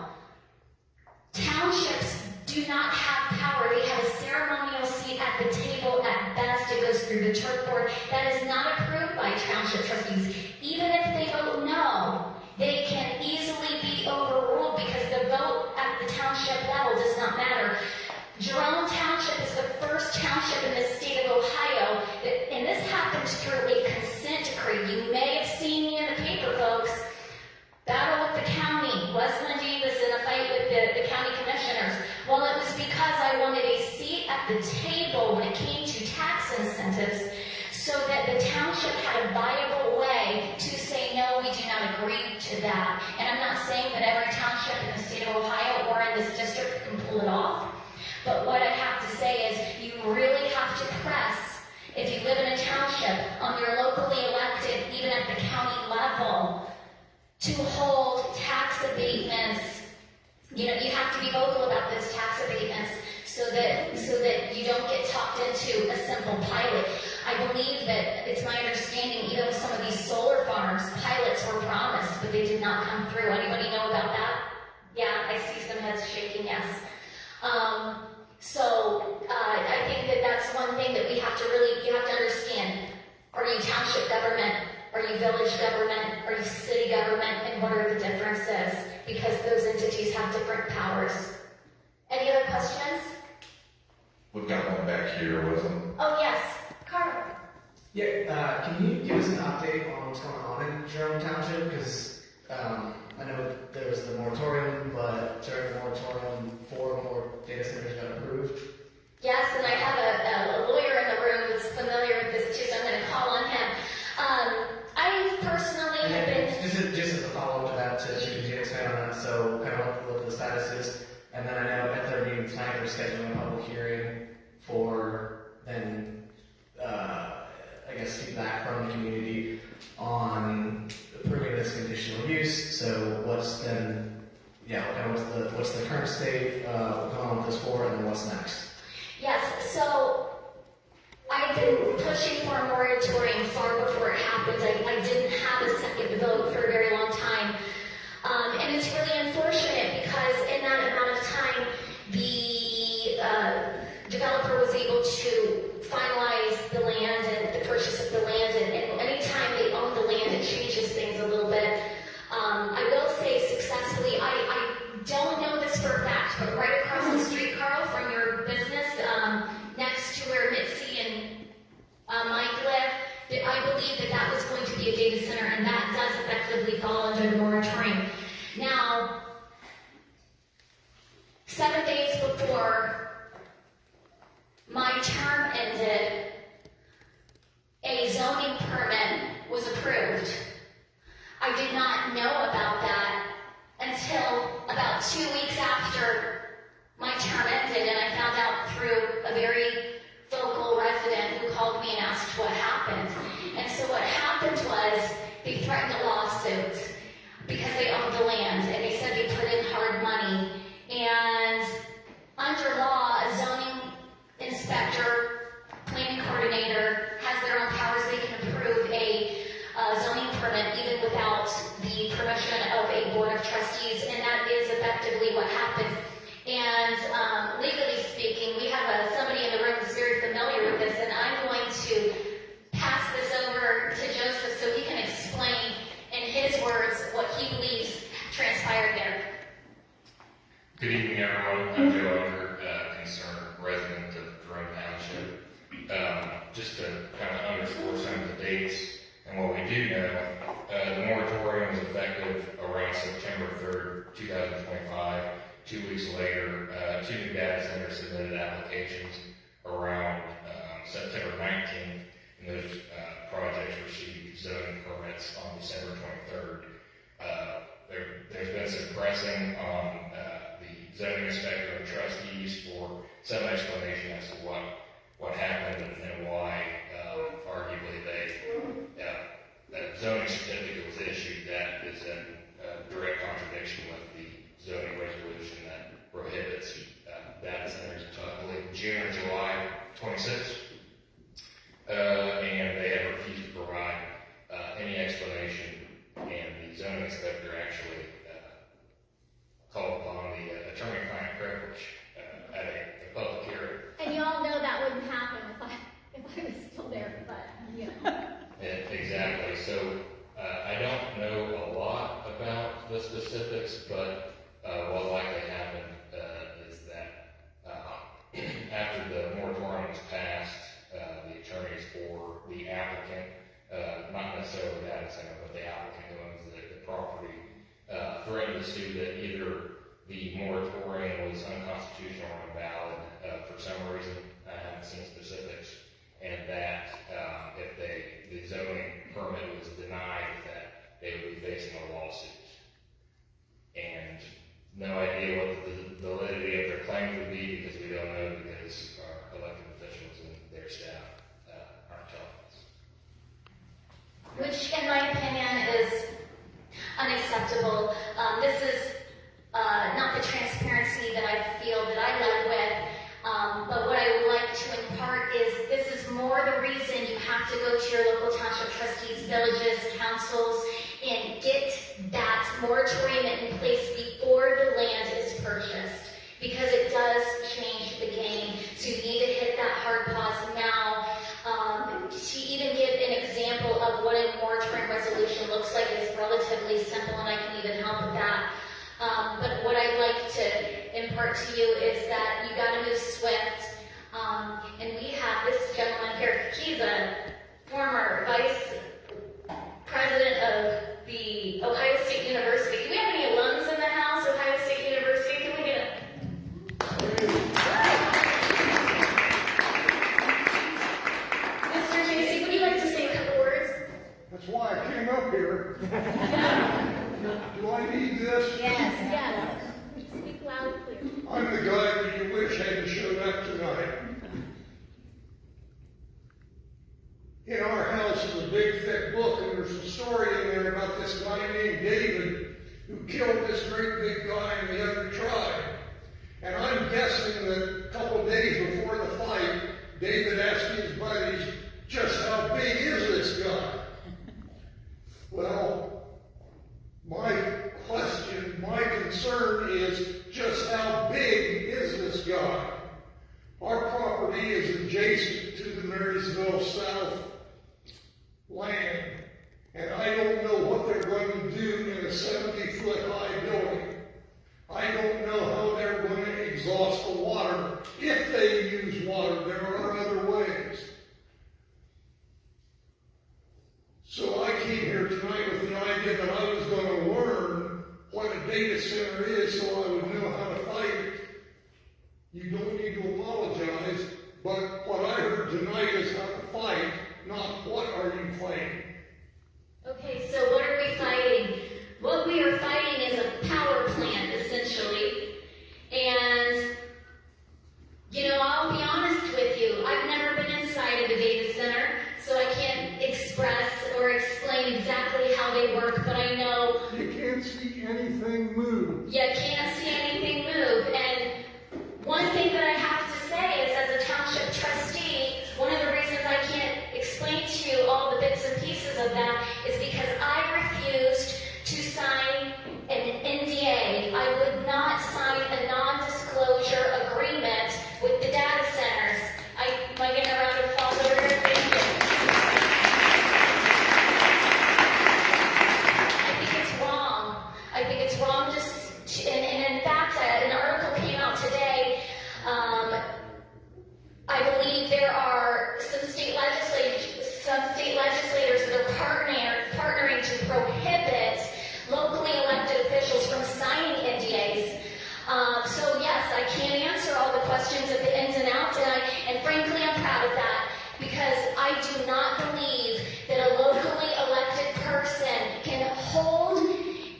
Townships do not have power. They have a ceremonial seat at the table at best. It goes through the turf board. That is not approved by township trustees. Even if they vote no, they can easily be overruled because the vote at the township level does not matter. Jerome Township is the first township in the state of Ohio, and this happened through a consent decree. You may have seen me in the paper, folks. Battle with the county. Wezlynn was in a fight with the county commissioners. Well, it was because I wanted a seat at the table when it came to tax incentives so that the township had a viable way to say, no, we do not agree to that. And I'm not saying that every township in the state of Ohio or in this district can pull it off. But what I have to say is you really have to press, if you live in a township, on your locally elected, even at the county level, to hold tax abatements. You know, you have to be vocal about those tax abatements so that you don't get talked into a simple pilot. I believe that it's my understanding, even with some of these solar farms, pilots were promised, but they did not come through. Anybody know about that? Yeah, I see some heads shaking, yes. I think that that's one thing that you have to understand. Are you township government? Are you village government? Are you city government? And what are the differences? Because those entities have different powers. Any other questions? We've got one back here, wasn't? Oh, yes. Carl. Yeah, can you give us an update on what's going on in Jerome Township? Because I know there was the moratorium, but during the moratorium, 4 more data centers got approved. Yes, and I have a lawyer in the room that's familiar with this too, so I'm going to call on him. I personally have been... Just as a follow-up to that, to continue to expand on that, so kind of what the status is. And then I know at their meeting tonight, they're scheduling a public hearing for then, I guess, feedback from the community on approving this conditional use. So what's then, what's the current state, what's going on with this for, and then what's next? Yes, so I've been pushing for a moratorium far before it happened. I didn't have a second vote for a very long time. And it's really unfortunate because in that amount of time, the developer was able to finalize the land and the purchase of the land. And anytime they own the land, it changes things a little bit. I will say successfully, I don't know this for a fact, but right across the street, Carl, from your business, next to where Mitzi and Mike live, I believe that was going to be a data center, and that does effectively fall under the moratorium. Now, 7 days before my term ended, a zoning permit was approved. I did not know about that until about 2 weeks after my term ended, and I found out through a very vocal resident who called me and asked what happened. And so what happened was they threatened a lawsuit because they owned the land, and they said they put in hard money. And under law, a zoning inspector, planning coordinator has their own powers. They can approve a zoning permit even without the permission of a board of trustees, and that is effectively what happened. And legally speaking, we have somebody in the room who's very familiar with this, and I'm going to pass this over to Joseph so he can explain in his words what he believes transpired there. Good evening, everyone. I'm Joe Unger, concerned resident of Jerome Township. Just to kind of underscore some of the dates and what we do know, the moratorium was effective around September 3rd, 2025. 2 weeks later, 2 new data centers submitted applications around September 19th, and those projects received zoning permits on December 23rd. There's been some pressing on the zoning inspector and trustees for some explanation as to what happened and why, arguably that zoning certificate was issued that is in direct contradiction with the zoning resolution that prohibits data centers until I believe June or July 26th. And they have refused to provide any explanation, and the zoning inspector actually called upon the attorney-client privilege at a public hearing. And you all know that wouldn't happen if I was still there, but, you know. Exactly. So I don't know a lot about the specifics, but what likely happened is that after the moratorium was passed, the attorneys for the applicant, not necessarily the data center, but the applicant who owns the property, threatened to sue that either the moratorium was unconstitutional or invalid for some reason. I haven't seen specifics, and that if the zoning permit was denied, that they would be facing a lawsuit. And no idea what the validity of their claims would be, because we don't know, because our elected officials and their staff aren't telling us. Which, in my opinion, is unacceptable. This is not the transparency that I feel that I led with, but what I would like to impart is this is more the reason you have to go to your local township trustees, villages, councils, and get that moratorium in place before the land is purchased, because it does change the game. So you need to hit that hard pause now. To even give an example of what a moratorium resolution looks like is relatively simple, and I can even help with that. But what I'd like to impart to you is that you got to move swift. And we have this gentleman here. He's a former vice president of the Ohio State University. Do we have any alums in the house, Ohio State University? Can we get a... Mr. J.C., would you like to say a couple words? That's why I came up here. Do I need this? Yes, yes. Speak loud and clear. I'm the guy that you wish hadn't showed up tonight. In our house is a big, thick book, and there's a story in there about this guy named David who killed this great big guy in the other tribe. And I'm guessing that a couple of days before the fight, David asked his buddies, just how big is this guy? Well, my question, my concern is just how big is this guy? Our property is adjacent to the Marysville South land, and I don't know what they're going to do in a 70-foot high building. I don't know how they're going to exhaust the water. If they use water, there are other ways. So I came here tonight with the idea that I was going to learn what a data center is so I would know how to fight it. You don't need to apologize, but what I heard tonight is how to fight, not what are you fighting. Okay, so what are we fighting? What we are fighting is a power plant, essentially. And, you know, I'll be honest with you, I've never been inside of a data center, so I can't express or explain exactly how they work, but I know... You can't see anything move. You can't see anything move, and one thing that I have to say is, as a township trustee, one of the reasons I can't explain to you all the bits and pieces of that is because I refused to sign an NDA. I would not sign a non-disclosure agreement with the data centers. Am I getting a round of applause over here? Thank you. I think it's wrong. I think it's wrong and in fact, an article came out today. I believe there are some state legislators that are partnering to prohibit locally elected officials from signing NDAs. So yes, I can't answer all the questions of the ins and outs, and frankly, I'm proud of that, because I do not believe that a locally elected person can hold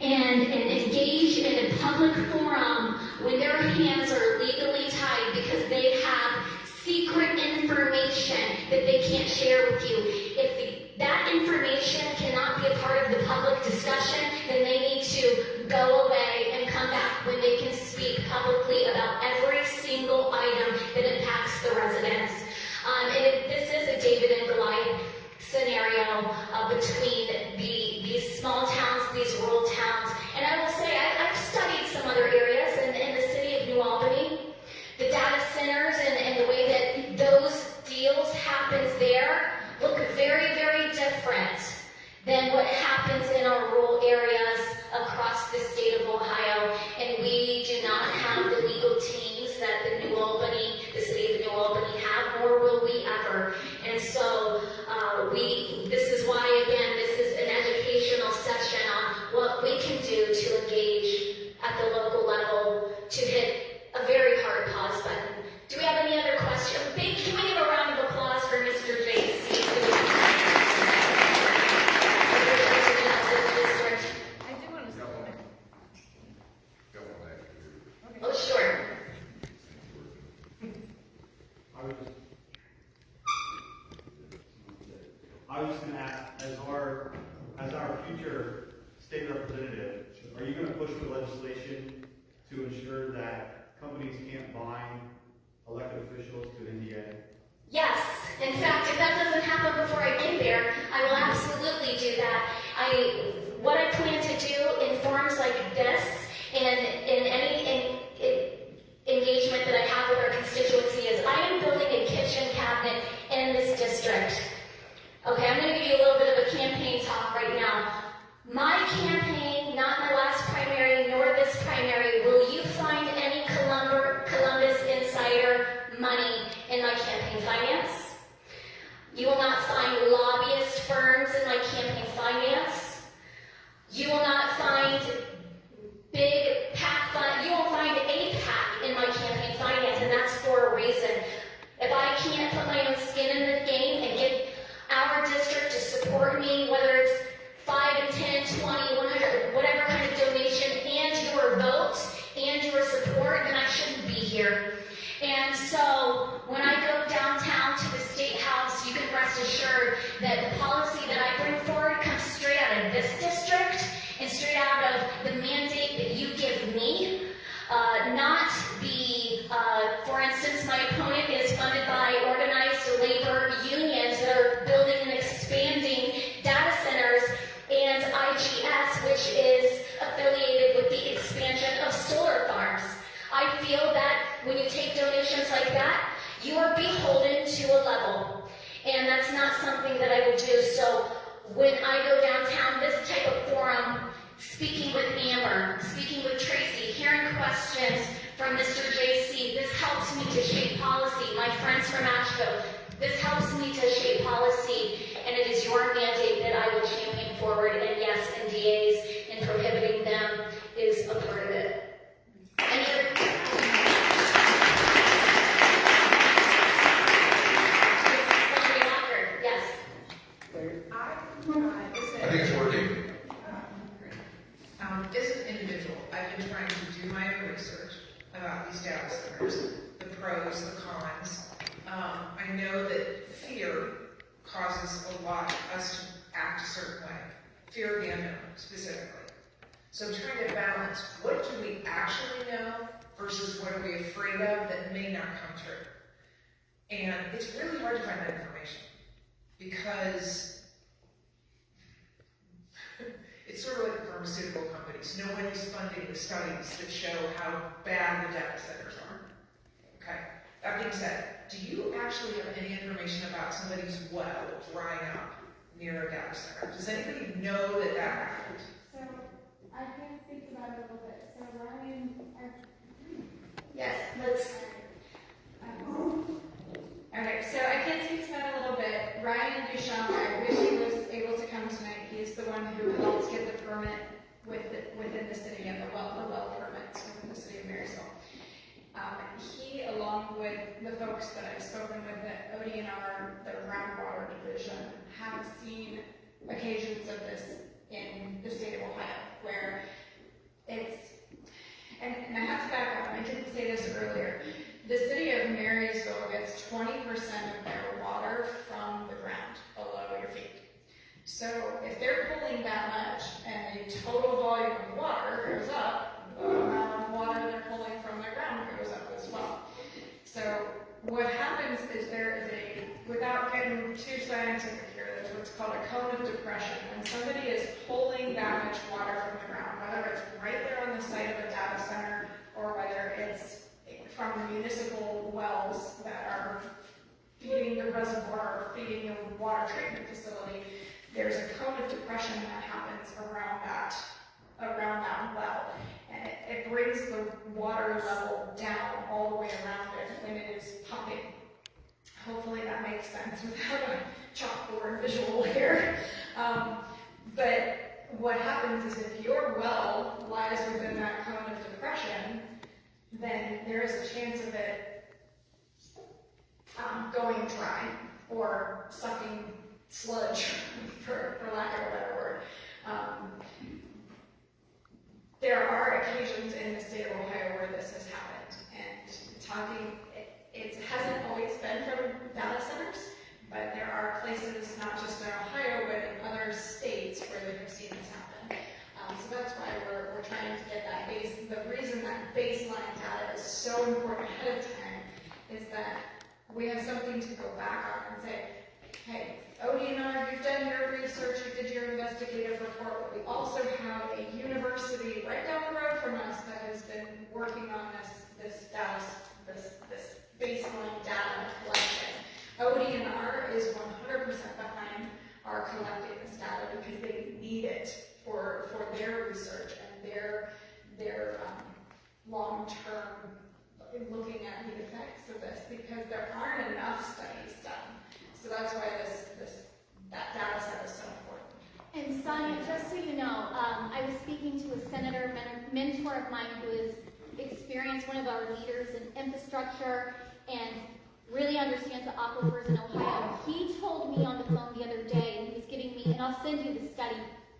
and engage in a public forum when they're hands are legally tied because they have secret information that they can't share with you. If that information cannot be a part of the public discussion, then they need to go away and come back when they can speak publicly about every single item that impacts the residents. This is a David and Goliath scenario between these small towns, these rural towns. And I will say, I've studied some other areas in the city of New Albany. The data centers and the way that those deals happens there look very, very different than what happens in our rural areas across the state of Ohio. And we do not have the legal teams that the city of New Albany have, nor will we ever. And so this is why, again, this is an educational session on what we can do to engage at the local level to hit a very hard pause button. Do we have any other questions? Can we give a round of applause for Mr. J.C. who is the president of this district? I do want to say. Oh, sure. I was just going to ask, as our future state representative, are you going to push for legislation to ensure that companies can't bind elected officials to an NDA? Yes. In fact, if that doesn't happen before I get there, I will absolutely do that. What I plan to do in forums like this and in any engagement that I have with our constituency is I am building a kitchen cabinet in this district. Okay, I'm going to give you a little bit of a campaign talk right now. My campaign, not my last primary nor this primary, will you find any Columbus Insider money in my campaign finance? You will not find lobbyist firms in my campaign finance. You will not find big PAC fund. You will find a PAC in my campaign finance, and that's for a reason. If I can't put my own skin in the game and get our district to support me, whether it's 5 and 10, 20, 100, whatever kind of donation, and your vote, and your support, then I shouldn't be here. And so, when I go downtown to the State House, you can rest assured that the policy that I bring forward comes straight out of this district, and straight out of the mandate that you give me, not for instance, my opponent is funded by organized labor unions that are building and expanding data centers, and IGS, which is affiliated with the expansion of solar farms. I feel that when you take donations like that, you are beholden to a level, and that's not something that I would do. So when I go downtown, this type of forum, speaking with Amber, speaking with Tracy, hearing questions from Mr. JC, this helps me to shape policy. My friends from Asheville, this helps me to shape policy, and it is your mandate that I will champion forward, and yes, NDAs and prohibiting them is a part of it. Any other? Somebody offered, yes. I think it's working. As an individual, I've been trying to do my own research about these data centers, the pros, the cons. I know that fear causes us to act a certain way. Fear of the unknown, specifically. So I'm trying to balance, what do we actually know versus what are we afraid of that may not come true? And it's really hard to find that information because it's sort of like pharmaceutical companies. Nobody's funding the studies that show how bad the data centers are. Okay. That being said, do you actually have any information about somebody's well drying up near a data center? Does anybody know that happened? So, I can speak about it a little bit. So, Ryan, Yes, let's. okay, so I can speak to that a little bit. Ryan Duchamp, I wish he was able to come tonight. He is the one who helps get the permit within the city and the well permits within the city of Marysville. He, along with the folks that I've spoken with at ODNR, the groundwater division, have seen occasions of this in the state of Ohio, where it's, and I have to back up, I did didn't say this earlier. The city of Marysville gets 20% of their water from the ground below your feet. So if they're pulling that much and the total volume of water goes up, the amount of water they're pulling from the ground goes up as well. So what happens is there is without getting too scientific here, there's what's called a cone of depression. When somebody is pulling that much water from the ground, whether it's right there on the site of a data center or whether it's from the municipal wells that are feeding the reservoir or feeding the water treatment facility, there's a cone of depression that happens around that well. And it brings the water level down all the way around it when it is pumping. Hopefully that makes sense without a chalkboard visual here. But what happens is if your well lies within that cone of depression, then there is a chance of it going dry or sucking sludge, for lack of a better word. There are occasions in the state of Ohio where this has happened, and it hasn't always been from data centers, but there are places, not just in Ohio, but in other states where they have seen this happen. So that's why we're trying to get that base. The reason that baseline data is so important ahead of time is that we have something to go back on and say, hey, ODNR, you've done your research, you did your investigative report, but we also have a university right down the road from us that has been working on this baseline data collection. ODNR is 100% behind our collecting this data because they need it for their research and their long-term looking at the effects of this, because there aren't enough studies done. So that's why that data set is so important. And Sonia, just so you know, I was speaking to a senator, mentor of mine who is experienced, one of our leaders in infrastructure, and really understands the aquifers in Ohio. He told me on the phone the other day, and he was giving me, and I'll send you the study,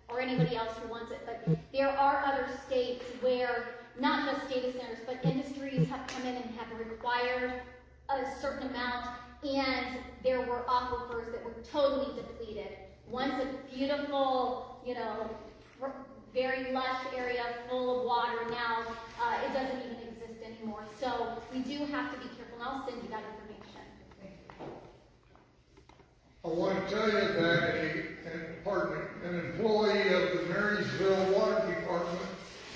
or anybody else who wants it, but there are other states where not just data centers, but industries have come in and have required a certain amount, and there were aquifers that were totally depleted. Once a beautiful, very lush area full of water, now it doesn't even exist anymore. So we do have to be careful, and I'll send you that information. I want to tell you that an employee of the Marysville Water Department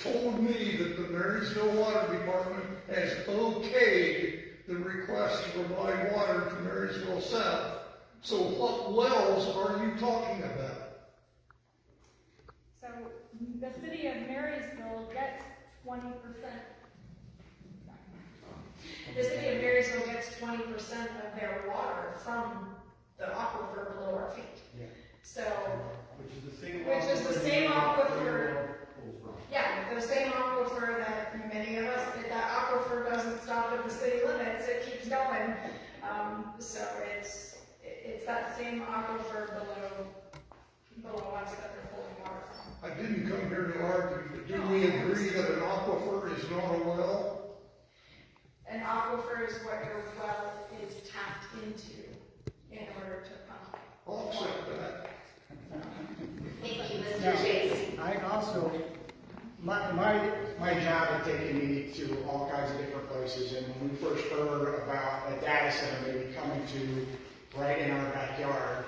told me that the Marysville Water Department has okayed the request to provide water to Marysville South. So what wells are you talking about? So the city of Marysville gets 20%. The city of Marysville gets 20% of their water from the aquifer below our feet. Yeah. So, Which is the same aquifer. Yeah, the same aquifer that many of us, that aquifer doesn't stop at the city limits, it keeps going. So it's that same aquifer below us that they're pulling water from. I didn't come here to argue, but do we agree that an aquifer is not a well? An aquifer is what your well is tapped into in order to pump. I'll accept that. Thank you, Mr. Chase. I also, my job had taken me to all kinds of different places, and when we first heard about a data center maybe coming to right in our backyard,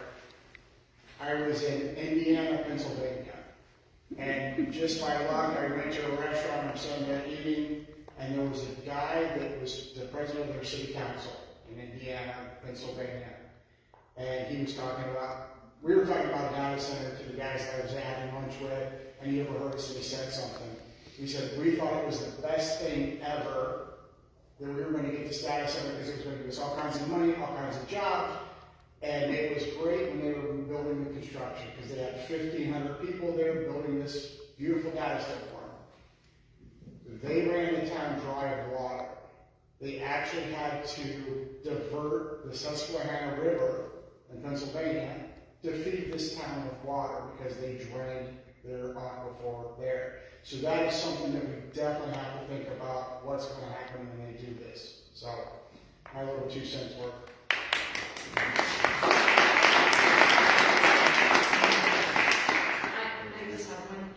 I was in Indiana, Pennsylvania, and just by luck, I went to a restaurant on Sunday evening, and there was a guy that was the president of their city council in Indiana, Pennsylvania, and he was talking about, we were talking about a data center to the guys that I was having lunch with, and he overheard us and he said something. He said, we thought it was the best thing ever that we were going to get this data center because it was going to give us all kinds of money, all kinds of jobs, and it was great when they were building the construction because they had 1,500 people there building this beautiful data center for them. They ran the town dry of water. They actually had to divert the Susquehanna River in Pennsylvania to feed this town with water because they drained their aquifer there. So that is something that we definitely have to think about. What what's going to happen when they do this. So, my little 2 cents worth. I just have one.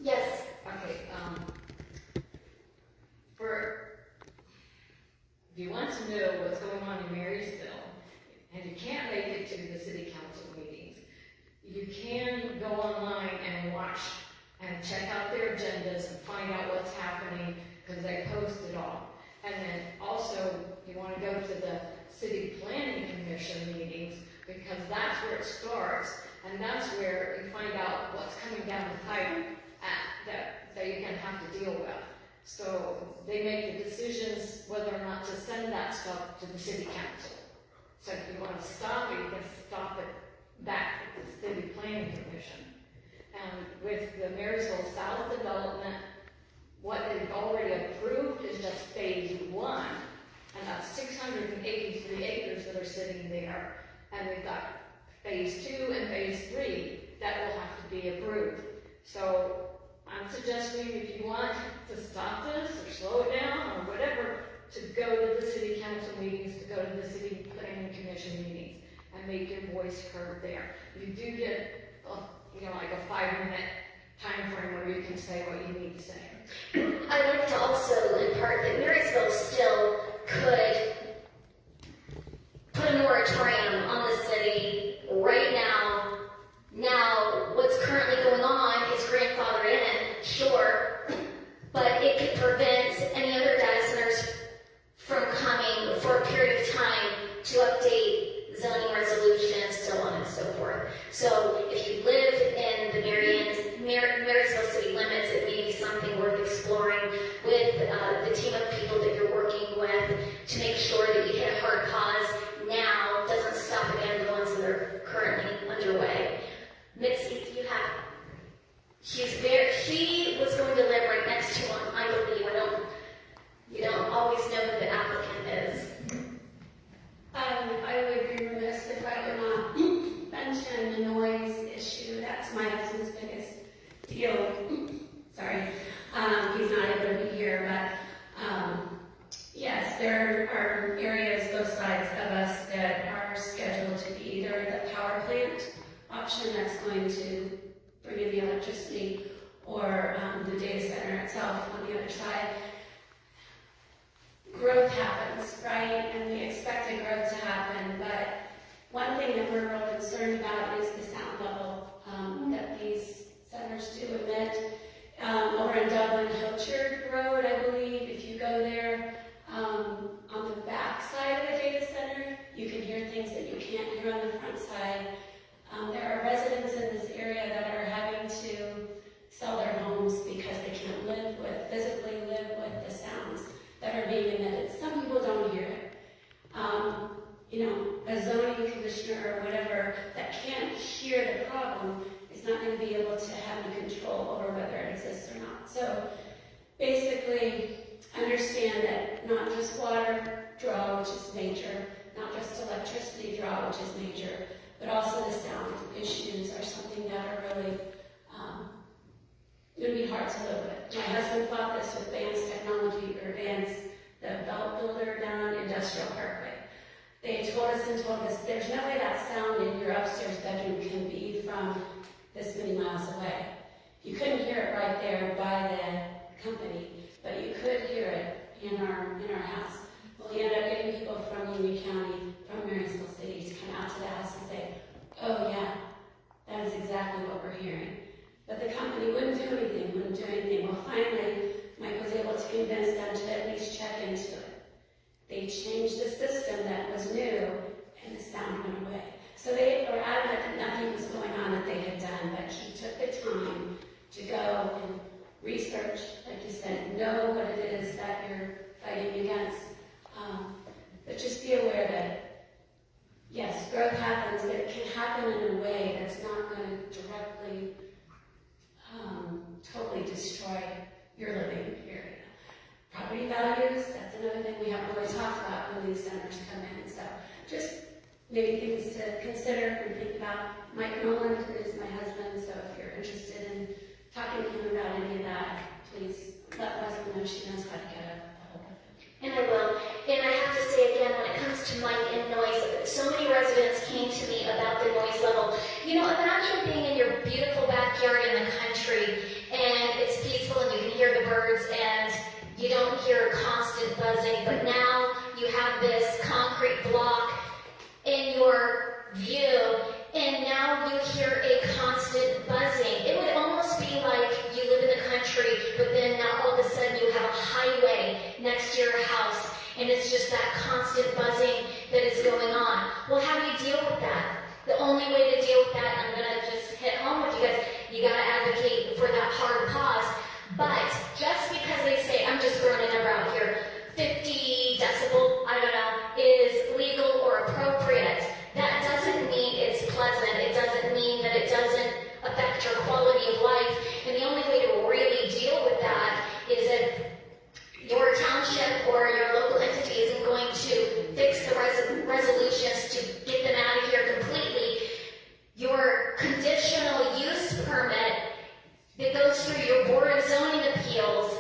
Yes. Okay, if you want to know what's going on in Marysville, and you can't make it to the city council meetings, you can go online and watch and check out their agendas and find out what's happening, because they post it all. And then also, you want to go to the city planning commission meetings, because that's where it starts, and that's where you find out what's coming down the pipe that you're going to have to deal with. So they make the decisions whether or not to send that stuff to the city council. So if you want to stop it, you can stop it back at the city planning commission. And with the Marysville South development, what they've already approved is just phase 1, and that's 683 acres that are sitting there. And we've got phase 2 and phase 3 that will have to be approved. So I'm suggesting, if you want to stop this or slow it down or whatever, to go to the city council meetings, to go to the city planning commission meetings, and make your voice heard there. You do get, like a 5-minute time frame where you can say what you need to say. I'd like to also impart that Marysville still could put a moratorium on the city right now. Now, what's currently going on is grandfathered in, sure, but it could prevent any other data centers from coming for a period of time to update zoning resolutions, so on and so forth. So if you live in the Marysville city limits, it may be something worth exploring with the team of people that you're working with to make sure that you hit a hard pause now, doesn't stop again the ones that are currently underway. Mitzi, do you have? She was going to live right next to one, I believe. You don't always know who the applicant is. I would be remiss if I would not mention the noise issue. That's my husband's biggest deal. Sorry, he's not able to be here, but yes, there are areas both sides of us that are scheduled to be either the power plant option that's going to bring in the electricity, or the data center itself on the other side. Growth happens, right? And we expect the growth to happen, but one thing that we're real concerned about is the sound level that these centers do emit. Over in Dublin, Hilchard Road, I believe, if you go there, on the back side of the data center, you can hear things that you can't hear on the front side. There are residents in this area that are having to sell their homes because they can't physically live with the sounds that are being emitted. Some people don't hear it. A zoning commissioner or whatever that can't hear the problem is not going to be able to have any control over whether it exists or not. So basically, understand that not just water draw, which is major, not just electricity draw, which is major, but also the sound issues are something that are really going to be hard to live with. My husband fought this with Vance, the belt builder down on Industrial Parkway. They told us, there's no way that sound in your upstairs bedroom can be from this many miles away. You couldn't hear it right there by the company, but you could hear it in our house. Well, we ended up getting people from Union County, from Marysville City, to come out to the house and say, oh yeah, that is exactly what we're hearing. But the company wouldn't do anything. Well, finally, Mike was able to convince them to at least check into it. They changed the system that was new, and the sound went away. So they were adamant that nothing was going on that they had done, but he took the time to go and research, like you said, know what it is that you're fighting against. But just be aware that, yes, growth happens, but it can happen in a way that's not going to directly, totally destroy your living area. Property values, that's another thing we haven't really talked about when these centers come in. So just maybe things to consider and think about. Mike Nolan is my husband, so if you're interested in talking to him about any of that, please let Wezlynn know. She knows how to get a hold don't hear constant buzzing, but now you have this concrete block in your view, and now you hear a constant buzzing. It would almost be like you live in the country, but then now all of a sudden you have a highway next to your house, and it's just that constant buzzing that is going on. Well, how do you deal with that? The only way to deal with that, and I'm going to just hit home with you guys, you got to advocate for that hard pause. But just because they say, I'm just throwing a number out here, 50 decibel, I don't know, is legal or appropriate, that doesn't mean it's pleasant. It doesn't mean that it doesn't affect your quality of life. And the only way to really deal with that is if your township or your local entity isn't going to fix the resolutions to get them out of here completely. Your conditional use permit that goes through your Board of Zoning Appeals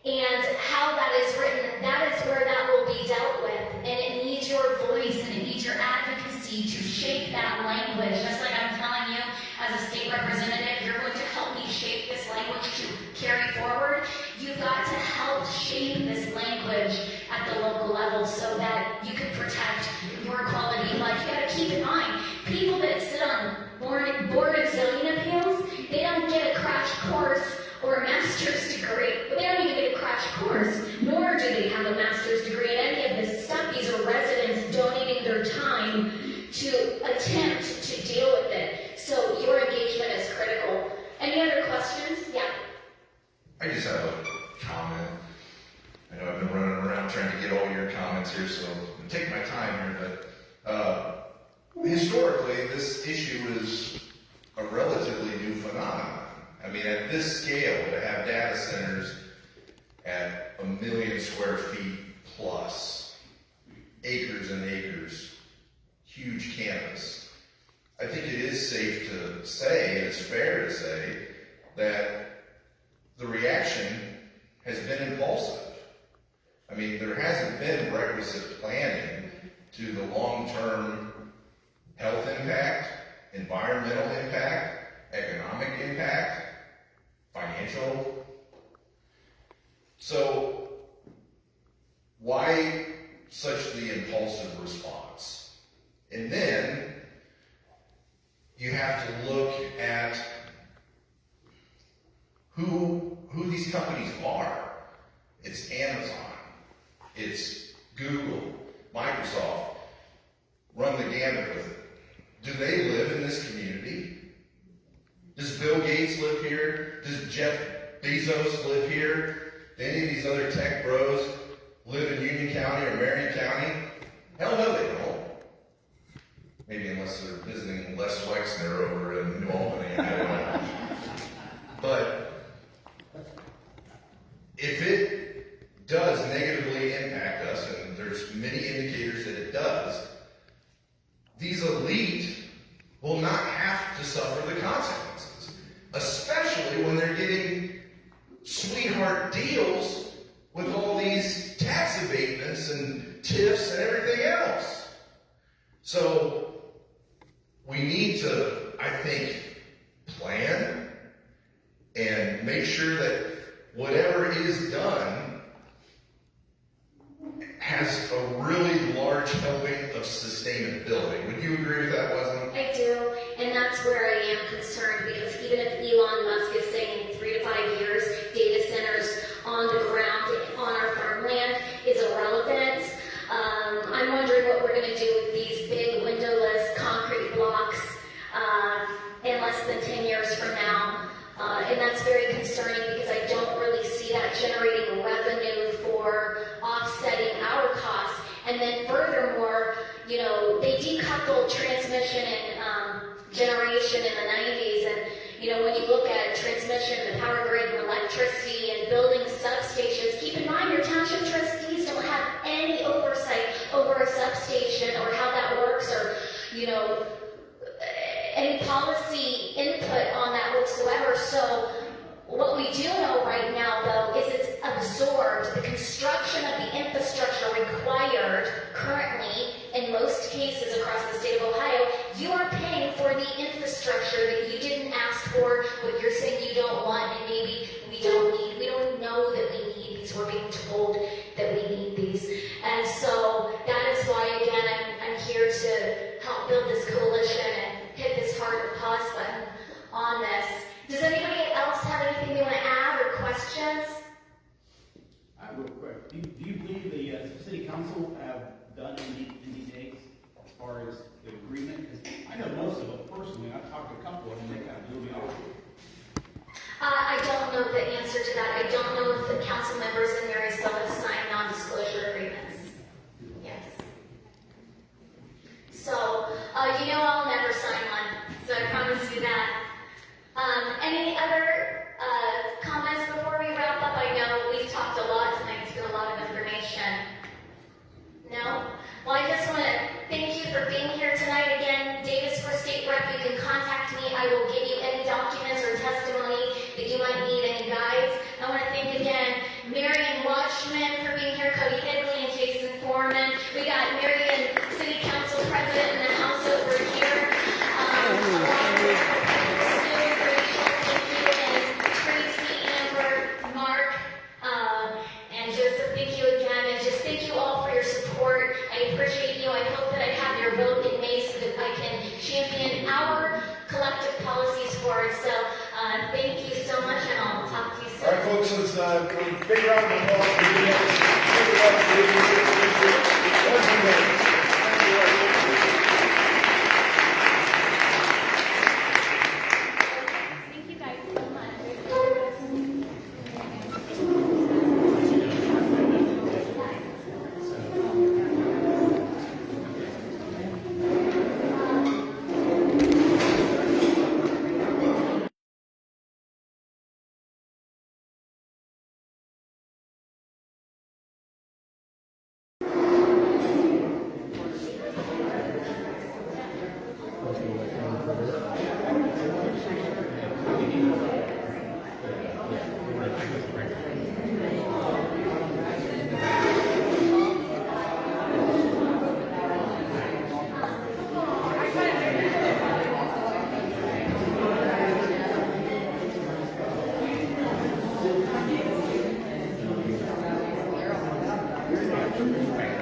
and how that is written, that is where that will be dealt with. And it needs your voice and it needs your advocacy to shape that language. Just like I'm telling you, as a state representative, you're going to help me shape this language to carry forward. You've got to help shape this language at the local level so that you can protect your quality of life. You got to keep in mind, people that sit on Board of Zoning Appeals, they don't get a crash course or a master's degree, but they don't even get a crash course, nor do they have a master's degree in any of this stuff. These are residents donating their time to attempt to deal with it. So your engagement is critical. Any other questions? Yeah. I just have a comment. I know I've been running around trying to get all your comments here, so I'm taking my time here, but historically, this issue is a relatively new phenomenon. I mean, at this scale, to have data centers at 1 million square feet plus, acres and acres, huge campus, I think it is safe to say, and it's fair to say, that the reaction has been impulsive. I mean, there hasn't been requisite planning to the long-term health impact, environmental impact, economic impact, financial. So, why such the impulsive response? And then, you have to look at who these companies are. It's Amazon, it's Google, Microsoft, run the gamut with it. Do they live in this community? Does Bill Gates live here? Does Jeff Bezos live here? Do any of these other tech bros live in Union County or Marion County? Hell no, they don't. Maybe unless they're visiting Les Wexner over in New Albany, I don't know. But if it does negatively impact us, and there's many indicators that it does, these elite will not have to suffer the consequences, especially when they're getting sweetheart deals with all these tax abatements and TIFs and everything else. So we need to, I think, plan and make sure that whatever is done has a really large helping of sustainability. Would you agree with that, Wezlynn? I do, and that's where I am concerned, because even if Elon Musk is saying 3 to 5 years, data centers on the ground, on our farmland, is irrelevant. I'm wondering what we're going to do with these big windowless concrete blocks in less than 10 years from now. And that's very concerning, because I don't really see that generating revenue for offsetting our costs. And then furthermore, you know, they decoupled transmission and generation in the 90s. And, you know, when you look at transmission, the power grid and electricity and building substations, keep in mind your township trustees don't have any oversight over a substation or how that works, or, you know, any policy input on that whatsoever. So what we do know right now, though, is it's absorbed. The construction of the infrastructure required currently, in most cases across the state of Ohio, you are paying for the infrastructure that you didn't ask for, what you're saying you don't want, and maybe we don't need. We don't know that we need, because we're being told told that we need these. And so that is why, again, I'm here to help build this coalition and hit this hard pause button on this. Does anybody else have anything they want to add or questions? Real quick, do you believe the city council have done any dates as far as the agreement? Because I know most of them personally. I've talked to a couple of them, and they kind of blew me off. I don't know the answer to that. I don't know if the council members in Marysville have signed non-disclosure agreements. Yes. So, I'll never sign one, so I promise you that. Any other comments before we wrap up? I know we've talked a lot tonight. It's been a lot of information. No? Well, I just want to thank you for being here tonight. Again, Davis for State Rep, you can contact me. I will give you any documents or testimony that you might need, any guides. I want to thank again Marion Watchman for being here, Cody Hidley and Jason Foreman. We got Marion City Council President in the house over here. Along with Sue, Rachel, thank you, and Tracy, Amber, Mark, and Joseph, thank you again. And just thank you all for your support. I appreciate you. I hope that I have your vote in May so that I can champion our collective policies forward. So thank you so much, and I'll talk to you soon. All right, folks, let's big round of applause for Thank you guys so much. Right.